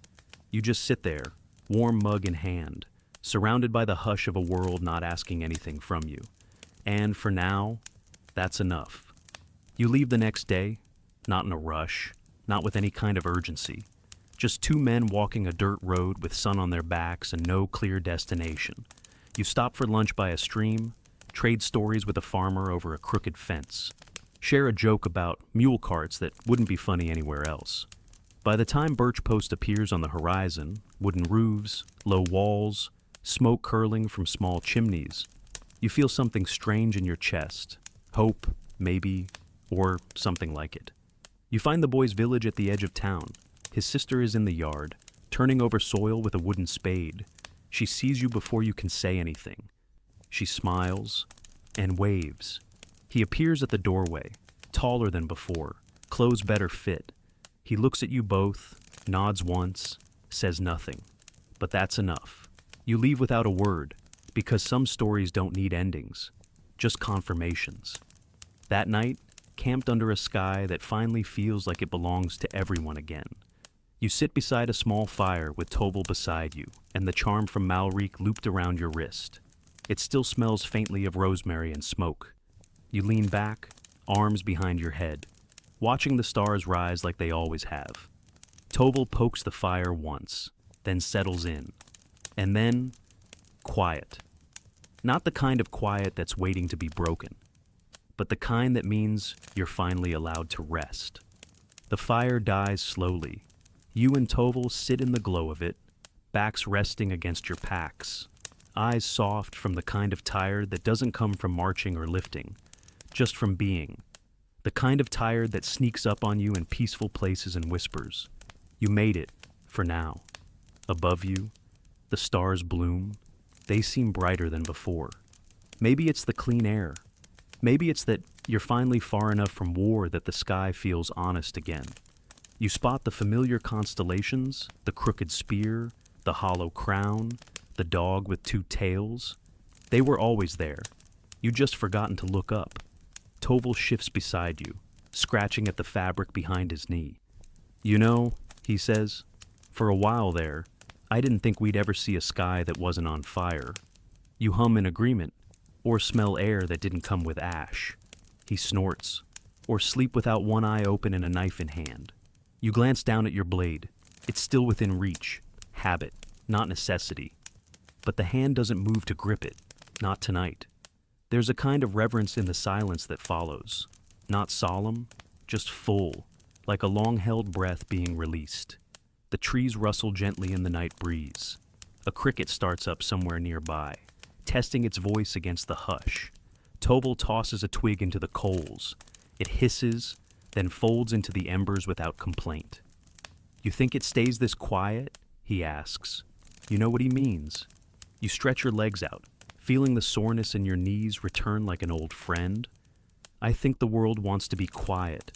You just sit there, warm mug in hand, surrounded by the hush of a world not asking anything from you. And for now, that's enough. You leave the next day, not in a rush, not with any kind of urgency. Just two men walking a dirt road with sun on their backs and no clear destination. You stop for lunch by a stream, trade stories with a farmer over a crooked fence, share a joke about mule carts that wouldn't be funny anywhere else. By the time Birch Post appears on the horizon, wooden roofs, low walls, smoke curling from small chimneys, you feel something strange in your chest. Hope, maybe, or something like it. You find the boy's village at the edge of town. His sister is in the yard, turning over soil with a wooden spade. She sees you before you can say anything. She smiles and waves. He appears at the doorway, taller than before, clothes better fit. He looks at you both, nods once, says nothing. But that's enough. You leave without a word, because some stories don't need endings, just confirmations. That night, camped under a sky that finally feels like it belongs to everyone again. You sit beside a small fire with Toval beside you, and the charm from Malrique looped around your wrist. It still smells faintly of rosemary and smoke. You lean back, arms behind your head, watching the stars rise like they always have. Toval pokes the fire once, then settles in. And then, quiet. Not the kind of quiet that's waiting to be broken, but the kind that means you're finally allowed to rest. The fire dies slowly. You and Toval sit in the glow of it, backs resting against your packs, eyes soft from the kind of tired that doesn't come from marching or lifting, just from being. The kind of tired that sneaks up on you in peaceful places and whispers. You made it, for now. Above you, the stars bloom. They seem brighter than before. Maybe it's the clean air. Maybe it's that you're finally far enough from war that the sky feels honest again. You spot the familiar constellations, the crooked spear, the hollow crown, the dog with two tails. They were always there. You'd just forgotten to look up. Toval shifts beside you, scratching at the fabric behind his knee. You know, he says, for a while there, I didn't think we'd ever see a sky that wasn't on fire. You hum in agreement, or smell air that didn't come with ash. He snorts, or sleep without one eye open and a knife in hand. You glance down at your blade. It's still within reach. Habit, not necessity. But the hand doesn't move to grip it. Not tonight. There's a kind of reverence in the silence that follows. Not solemn, just full, like a long-held breath being released. The trees rustle gently in the night breeze. A cricket starts up somewhere nearby, testing its voice against the hush. Toval tosses a twig into the coals. It hisses, then folds into the embers without complaint. "You think it stays this quiet?" he asks. You know what he means. You stretch your legs out, feeling the soreness in your knees return like an old friend. "I think the world wants to be quiet.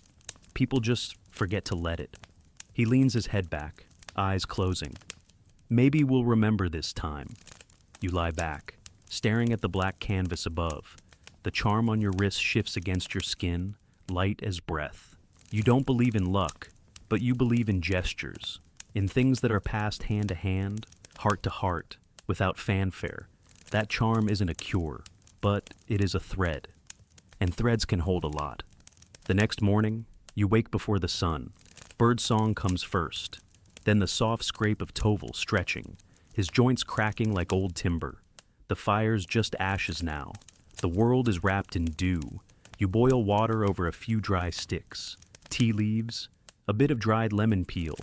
People just forget to let it." He leans his head back, eyes closing. "Maybe we'll remember this time." You lie back, staring at the black canvas above. The charm on your wrist shifts against your skin, light as breath. You don't believe in luck, but you believe in gestures, in things that are passed hand to hand, heart to heart, without fanfare. That charm isn't a cure, but it is a thread. And threads can hold a lot. The next morning, you wake before the sun. Bird song comes first, then the soft scrape of Toval stretching, his joints cracking like old timber. The fire's just ashes now. The world is wrapped in dew. You boil water over a few dry sticks, tea leaves, a bit of dried lemon peel.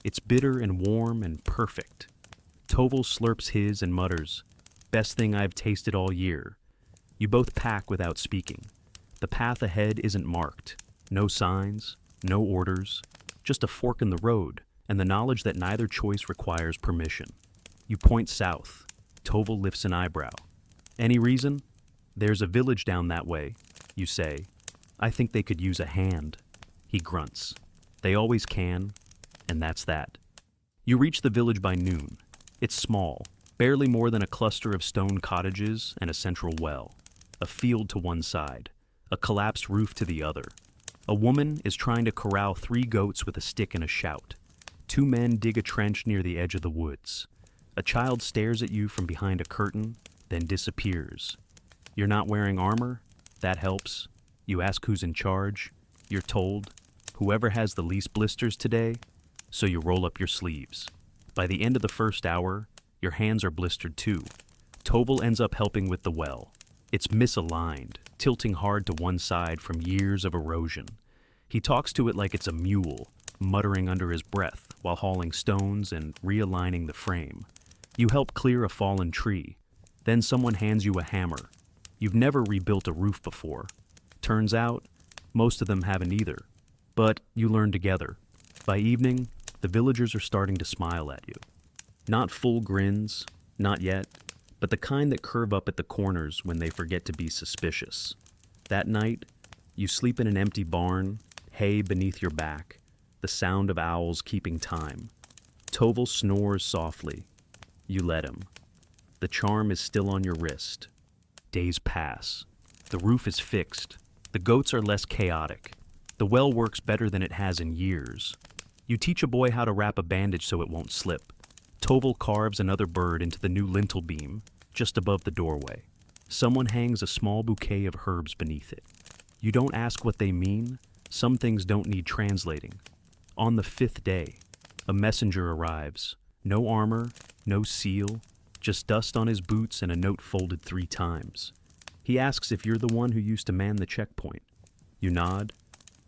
It's bitter and warm and perfect. Toval slurps his and mutters, "Best thing I've tasted all year." You both pack without speaking. The path ahead isn't marked. No signs, no orders, just a fork in the road and the knowledge that neither choice requires permission. You point south. Toval lifts an eyebrow. "Any reason?" "There's a village down that way," you say. "I think they could use a hand." He grunts. "They always can, and that's that." You reach the village by noon. It's small, barely more than a cluster of stone cottages and a central well. A field to one side, a collapsed roof to the other. A woman is trying to corral 3 goats with a stick and a shout. 2 men dig a trench near the edge of the woods. A child stares at you from behind a curtain, then disappears. You're not wearing armor? That helps. You ask who's in charge. You're told, "Whoever has the least blisters today," so you roll up your sleeves. By the end of the first hour, your hands are blistered too. Toval ends up helping with the well. It's misaligned, tilting hard to one side from years of erosion. He talks to it like it's a mule, muttering under his breath while hauling stones and realigning the frame. You help clear a fallen tree. Then someone hands you a hammer. You've never rebuilt a roof before. Turns out, most of them haven't either. But you learn together. By evening, the villagers are starting to smile at you. Not full grins, not yet, but the kind that curve up at the corners when they forget to be suspicious. That night, you sleep in an empty barn, hay beneath your back, the sound of owls keeping time. Toval snores softly. You let him. The charm is still on your wrist. Days pass. The roof is fixed. The goats are less chaotic. The well works better than it has in years. You teach a boy how to wrap a bandage so it won't slip. Toval carves another bird into the new lintel beam, just above the doorway. Someone hangs a small bouquet of herbs beneath it. You don't ask what they mean. Some things don't need translating. On the 5th day, a messenger arrives. No armor, no seal, just dust on his boots and a note folded 3 times. He asks if you're the one who used to man the checkpoint. You nod.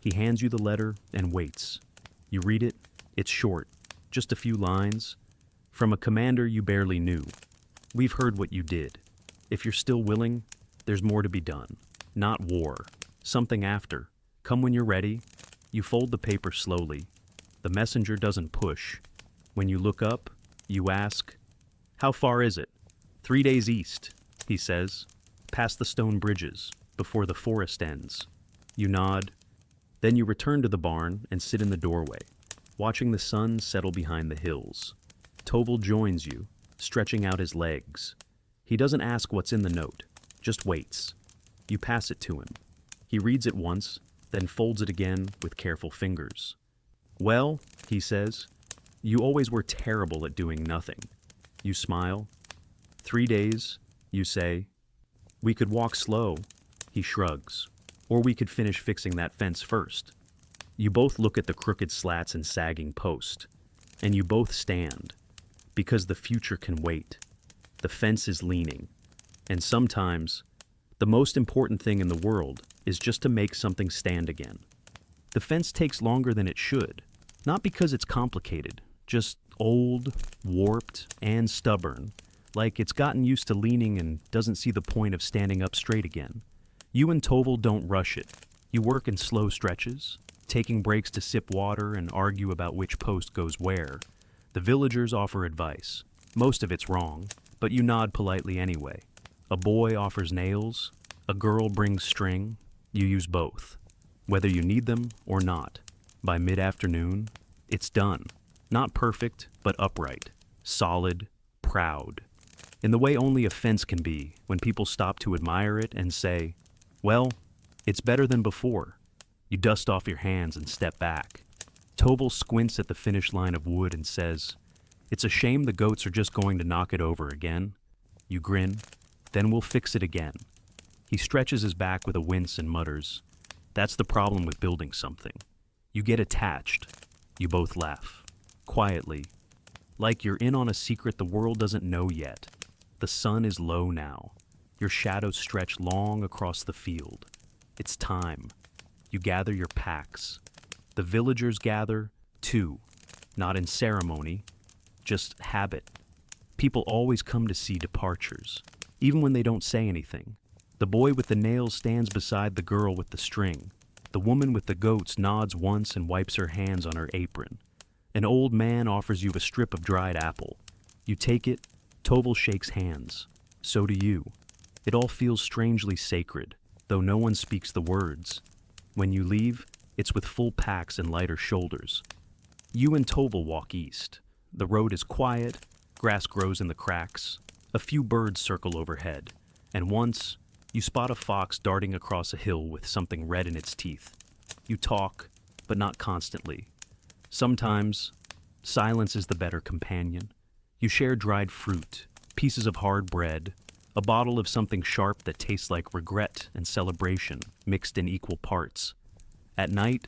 He hands you the letter and waits. You read it. It's short, just a few lines. From a commander you barely knew. "We've heard what you did. If you're still willing, there's more to be done. Not war. Something after. Come when you're ready." You fold the paper slowly. The messenger doesn't push. When you look up, you ask, "How far is it?" 3 days east, he says, past the stone bridges, before the forest ends. You nod. Then you return to the barn and sit in the doorway, watching the sun settle behind the hills. Toval joins you, stretching out his legs. He doesn't ask what's in the note, just waits. You pass it to him. He reads it once, then folds it again with careful fingers. "Well," he says, "you always were terrible at doing nothing." You smile. 3 days, you say. "We could walk slow," he shrugs. "Or we could finish fixing that fence first." You both look at the crooked slats and sagging post, and you both stand, because the future can wait. The fence is leaning, and sometimes, the most important thing in the world is just to make something stand again. The fence takes longer than it should, not because it's complicated, just old, warped, and stubborn, like it's gotten used to leaning and doesn't see the point of standing up straight again. You and Toval don't rush it. You work in slow stretches, taking breaks to sip water and argue about which post goes where. The villagers offer advice. Most of it's wrong, but you nod politely anyway. A boy offers nails, a girl brings string. You use both, whether you need them or not. By mid-afternoon, it's done. Not perfect, but upright, solid, proud. In the way only a fence can be, when people stop to admire it and say, well, it's better than before. You dust off your hands and step back. Toval squints at the finish line of wood and says, it's a shame the goats are just going to knock it over again. You grin, then we'll fix it again. He stretches his back with a wince and mutters, that's the problem with building something. You get attached. You both laugh. Quietly. Like you're in on a secret the world doesn't know yet. The sun is low now. Your shadows stretch long across the field. It's time. You gather your packs. The villagers gather, too. Not in ceremony, just habit. People always come to see departures, even when they don't say anything. The boy with the nails stands beside the girl with the string. The woman with the goats nods once and wipes her hands on her apron. An old man offers you a strip of dried apple. You take it. Toval shakes hands. So do you. It all feels strangely sacred, though no one speaks the words. When you leave, it's with full packs and lighter shoulders. You and Toval walk east. The road is quiet, grass grows in the cracks, a few birds circle overhead, and once, you spot a fox darting across a hill with something red in its teeth. You talk, but not constantly. Sometimes, silence is the better companion. You share dried fruit, pieces of hard bread, a bottle of something sharp that tastes like regret and celebration mixed in equal parts. At night,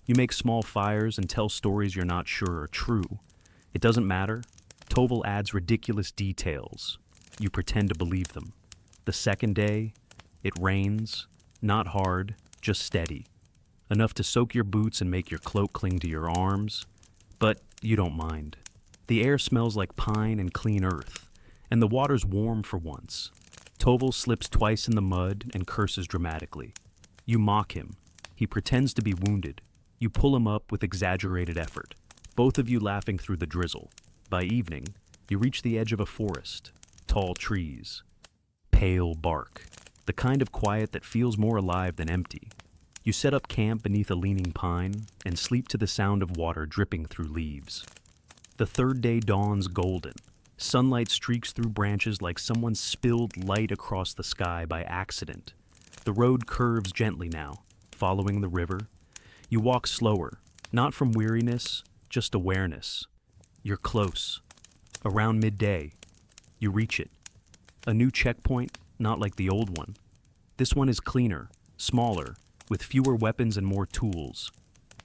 you make small fires and tell stories you're not sure are true. It doesn't matter. Toval adds ridiculous details. You pretend to believe them. The second day, it rains, not hard, just steady. Enough to soak your boots and make your cloak cling to your arms, but you don't mind. The air smells like pine and clean earth, and the water's warm for once. Toval slips twice in the mud and curses dramatically. You mock him. He pretends to be wounded. You pull him up with exaggerated effort, both of you laughing through the drizzle. By evening, you reach the edge of a forest. Tall trees. Pale bark. The kind of quiet that feels more alive than empty. You set up camp beneath a leaning pine and sleep to the sound of water dripping through leaves. The third day dawns golden. Sunlight streaks through branches like someone spilled light across the sky by accident. The road curves gently now, following the river. You walk slower, not from weariness, just awareness. You're close. Around midday, you reach it. A new checkpoint, not like the old one. This one is cleaner, smaller, with fewer weapons and more tools.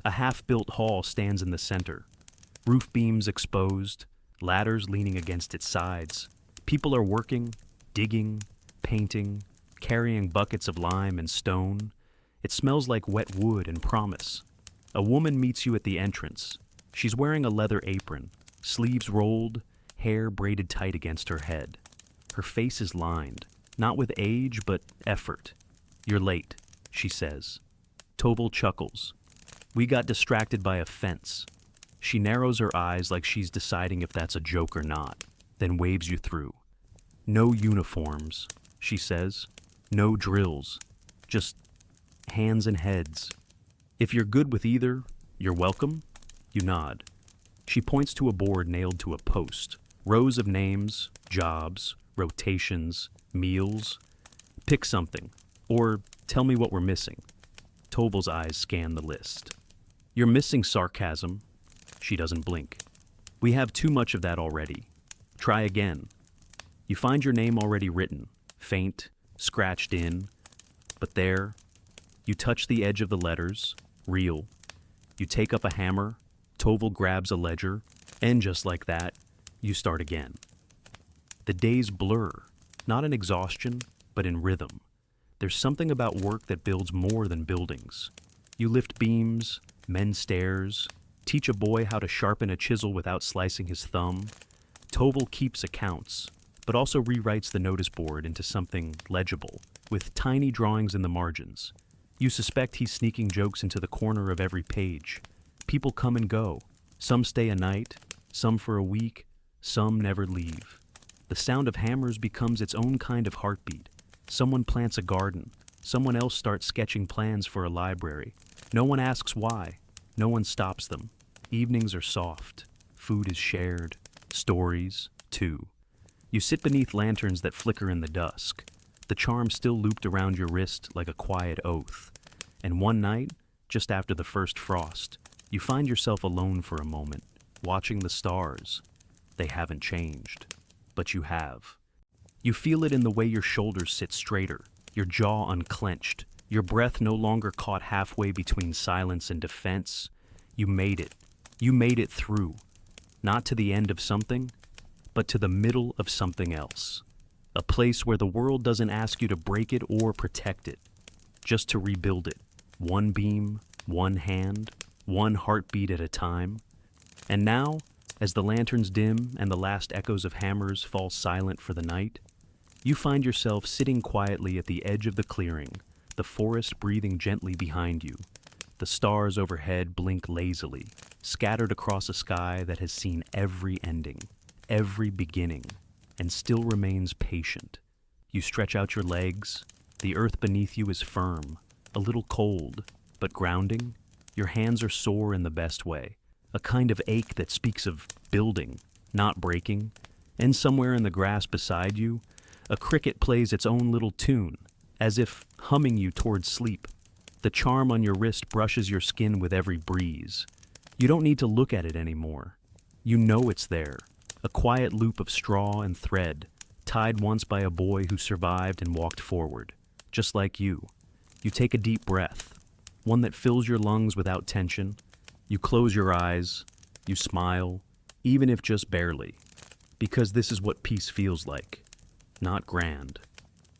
A half-built hall stands in the center. Roof beams exposed, ladders leaning against its sides. People are working, digging, painting, carrying buckets of lime and stone. It smells like wet wood and promise. A woman meets you at the entrance. She's wearing a leather apron, sleeves rolled, hair braided tight against her head. Her face is lined, not with age, but effort. You're late, she says. Toval chuckles. We got distracted by a fence. She narrows her eyes like she's deciding if that's a joke or not, then waves you through. No uniforms, she says. No drills. Just hands and heads. If you're good with either, you're welcome. You nod. She points to a board nailed to a post. Rows of names, jobs, rotations, meals. Pick something, or tell me what we're missing. Toval's eyes scan the list. You're missing sarcasm. She doesn't blink. We have too much of that already. Try again. You find your name already written, faint, scratched in, but there. You touch the edge of the letters, real. You take up a hammer, Toval grabs a ledger, and just like that, you start again. The days blur, not in exhaustion, but in rhythm. There's something about work that builds more than buildings. You lift beams, mend stairs, teach a boy how to sharpen a chisel without slicing his thumb. Toval keeps accounts, but also rewrites the notice board into something legible, with tiny drawings in the margins. You suspect he's sneaking jokes into the corner of every page. People come and go. Some stay a night, some for a week, some never leave. The sound of hammers becomes its own kind of heartbeat. Someone plants a garden. Someone else starts sketching plans for a library. No one asks why. No one stops them. Evenings are soft. Food is shared. Stories, too. You sit beneath lanterns that flicker in the dusk. The charm still looped around your wrist like a quiet oath. And one night, just after the first frost, you find yourself alone for a moment, watching the stars. They haven't changed, but you have. You feel it in the way your shoulders sit straighter, your jaw unclenched, your breath no longer caught halfway between silence and defense. You made it. You made it through. Not to the end of something, but to the middle of something else. A place where the world doesn't ask you to break it or protect it, just to rebuild it. One beam, one hand, one heartbeat at a time. And now, as the lanterns dim and the last echoes of hammers fall silent for the night, you find yourself sitting quietly at the edge of the clearing, the forest breathing gently behind you. The stars overhead blink lazily, scattered across a sky that has seen every ending, every beginning, and still remains patient. You stretch out your legs. The earth beneath you is firm, a little cold, but grounding. Your hands are sore in the best way, a kind of ache that speaks of building, not breaking. And somewhere in the grass beside you, a cricket plays its own little tune, as if humming you towards sleep. The charm on your wrist brushes your skin with every breeze. You don't need to look at it anymore. You know it's there, a quiet loop of straw and thread, tied once by a boy who survived and walked forward, just like you. You take a deep breath, one that fills your lungs without tension. You close your eyes, you smile, even if just barely, because this is what peace feels like. Not grand,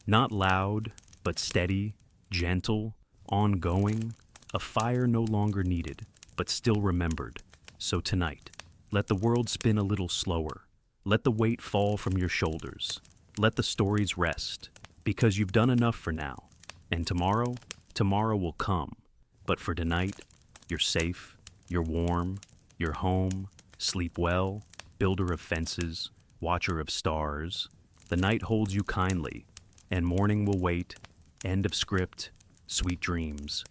not loud, but steady, gentle, ongoing, a fire no longer needed, but still remembered. So tonight, let the world spin a little slower. Let the weight fall from your shoulders. Let the stories rest, because you've done enough for now. And tomorrow will come. But for tonight, you're safe, you're warm, you're home, sleep well, builder of fences, watcher of stars. The night holds you kindly, and morning will wait. End of script, sweet dreams.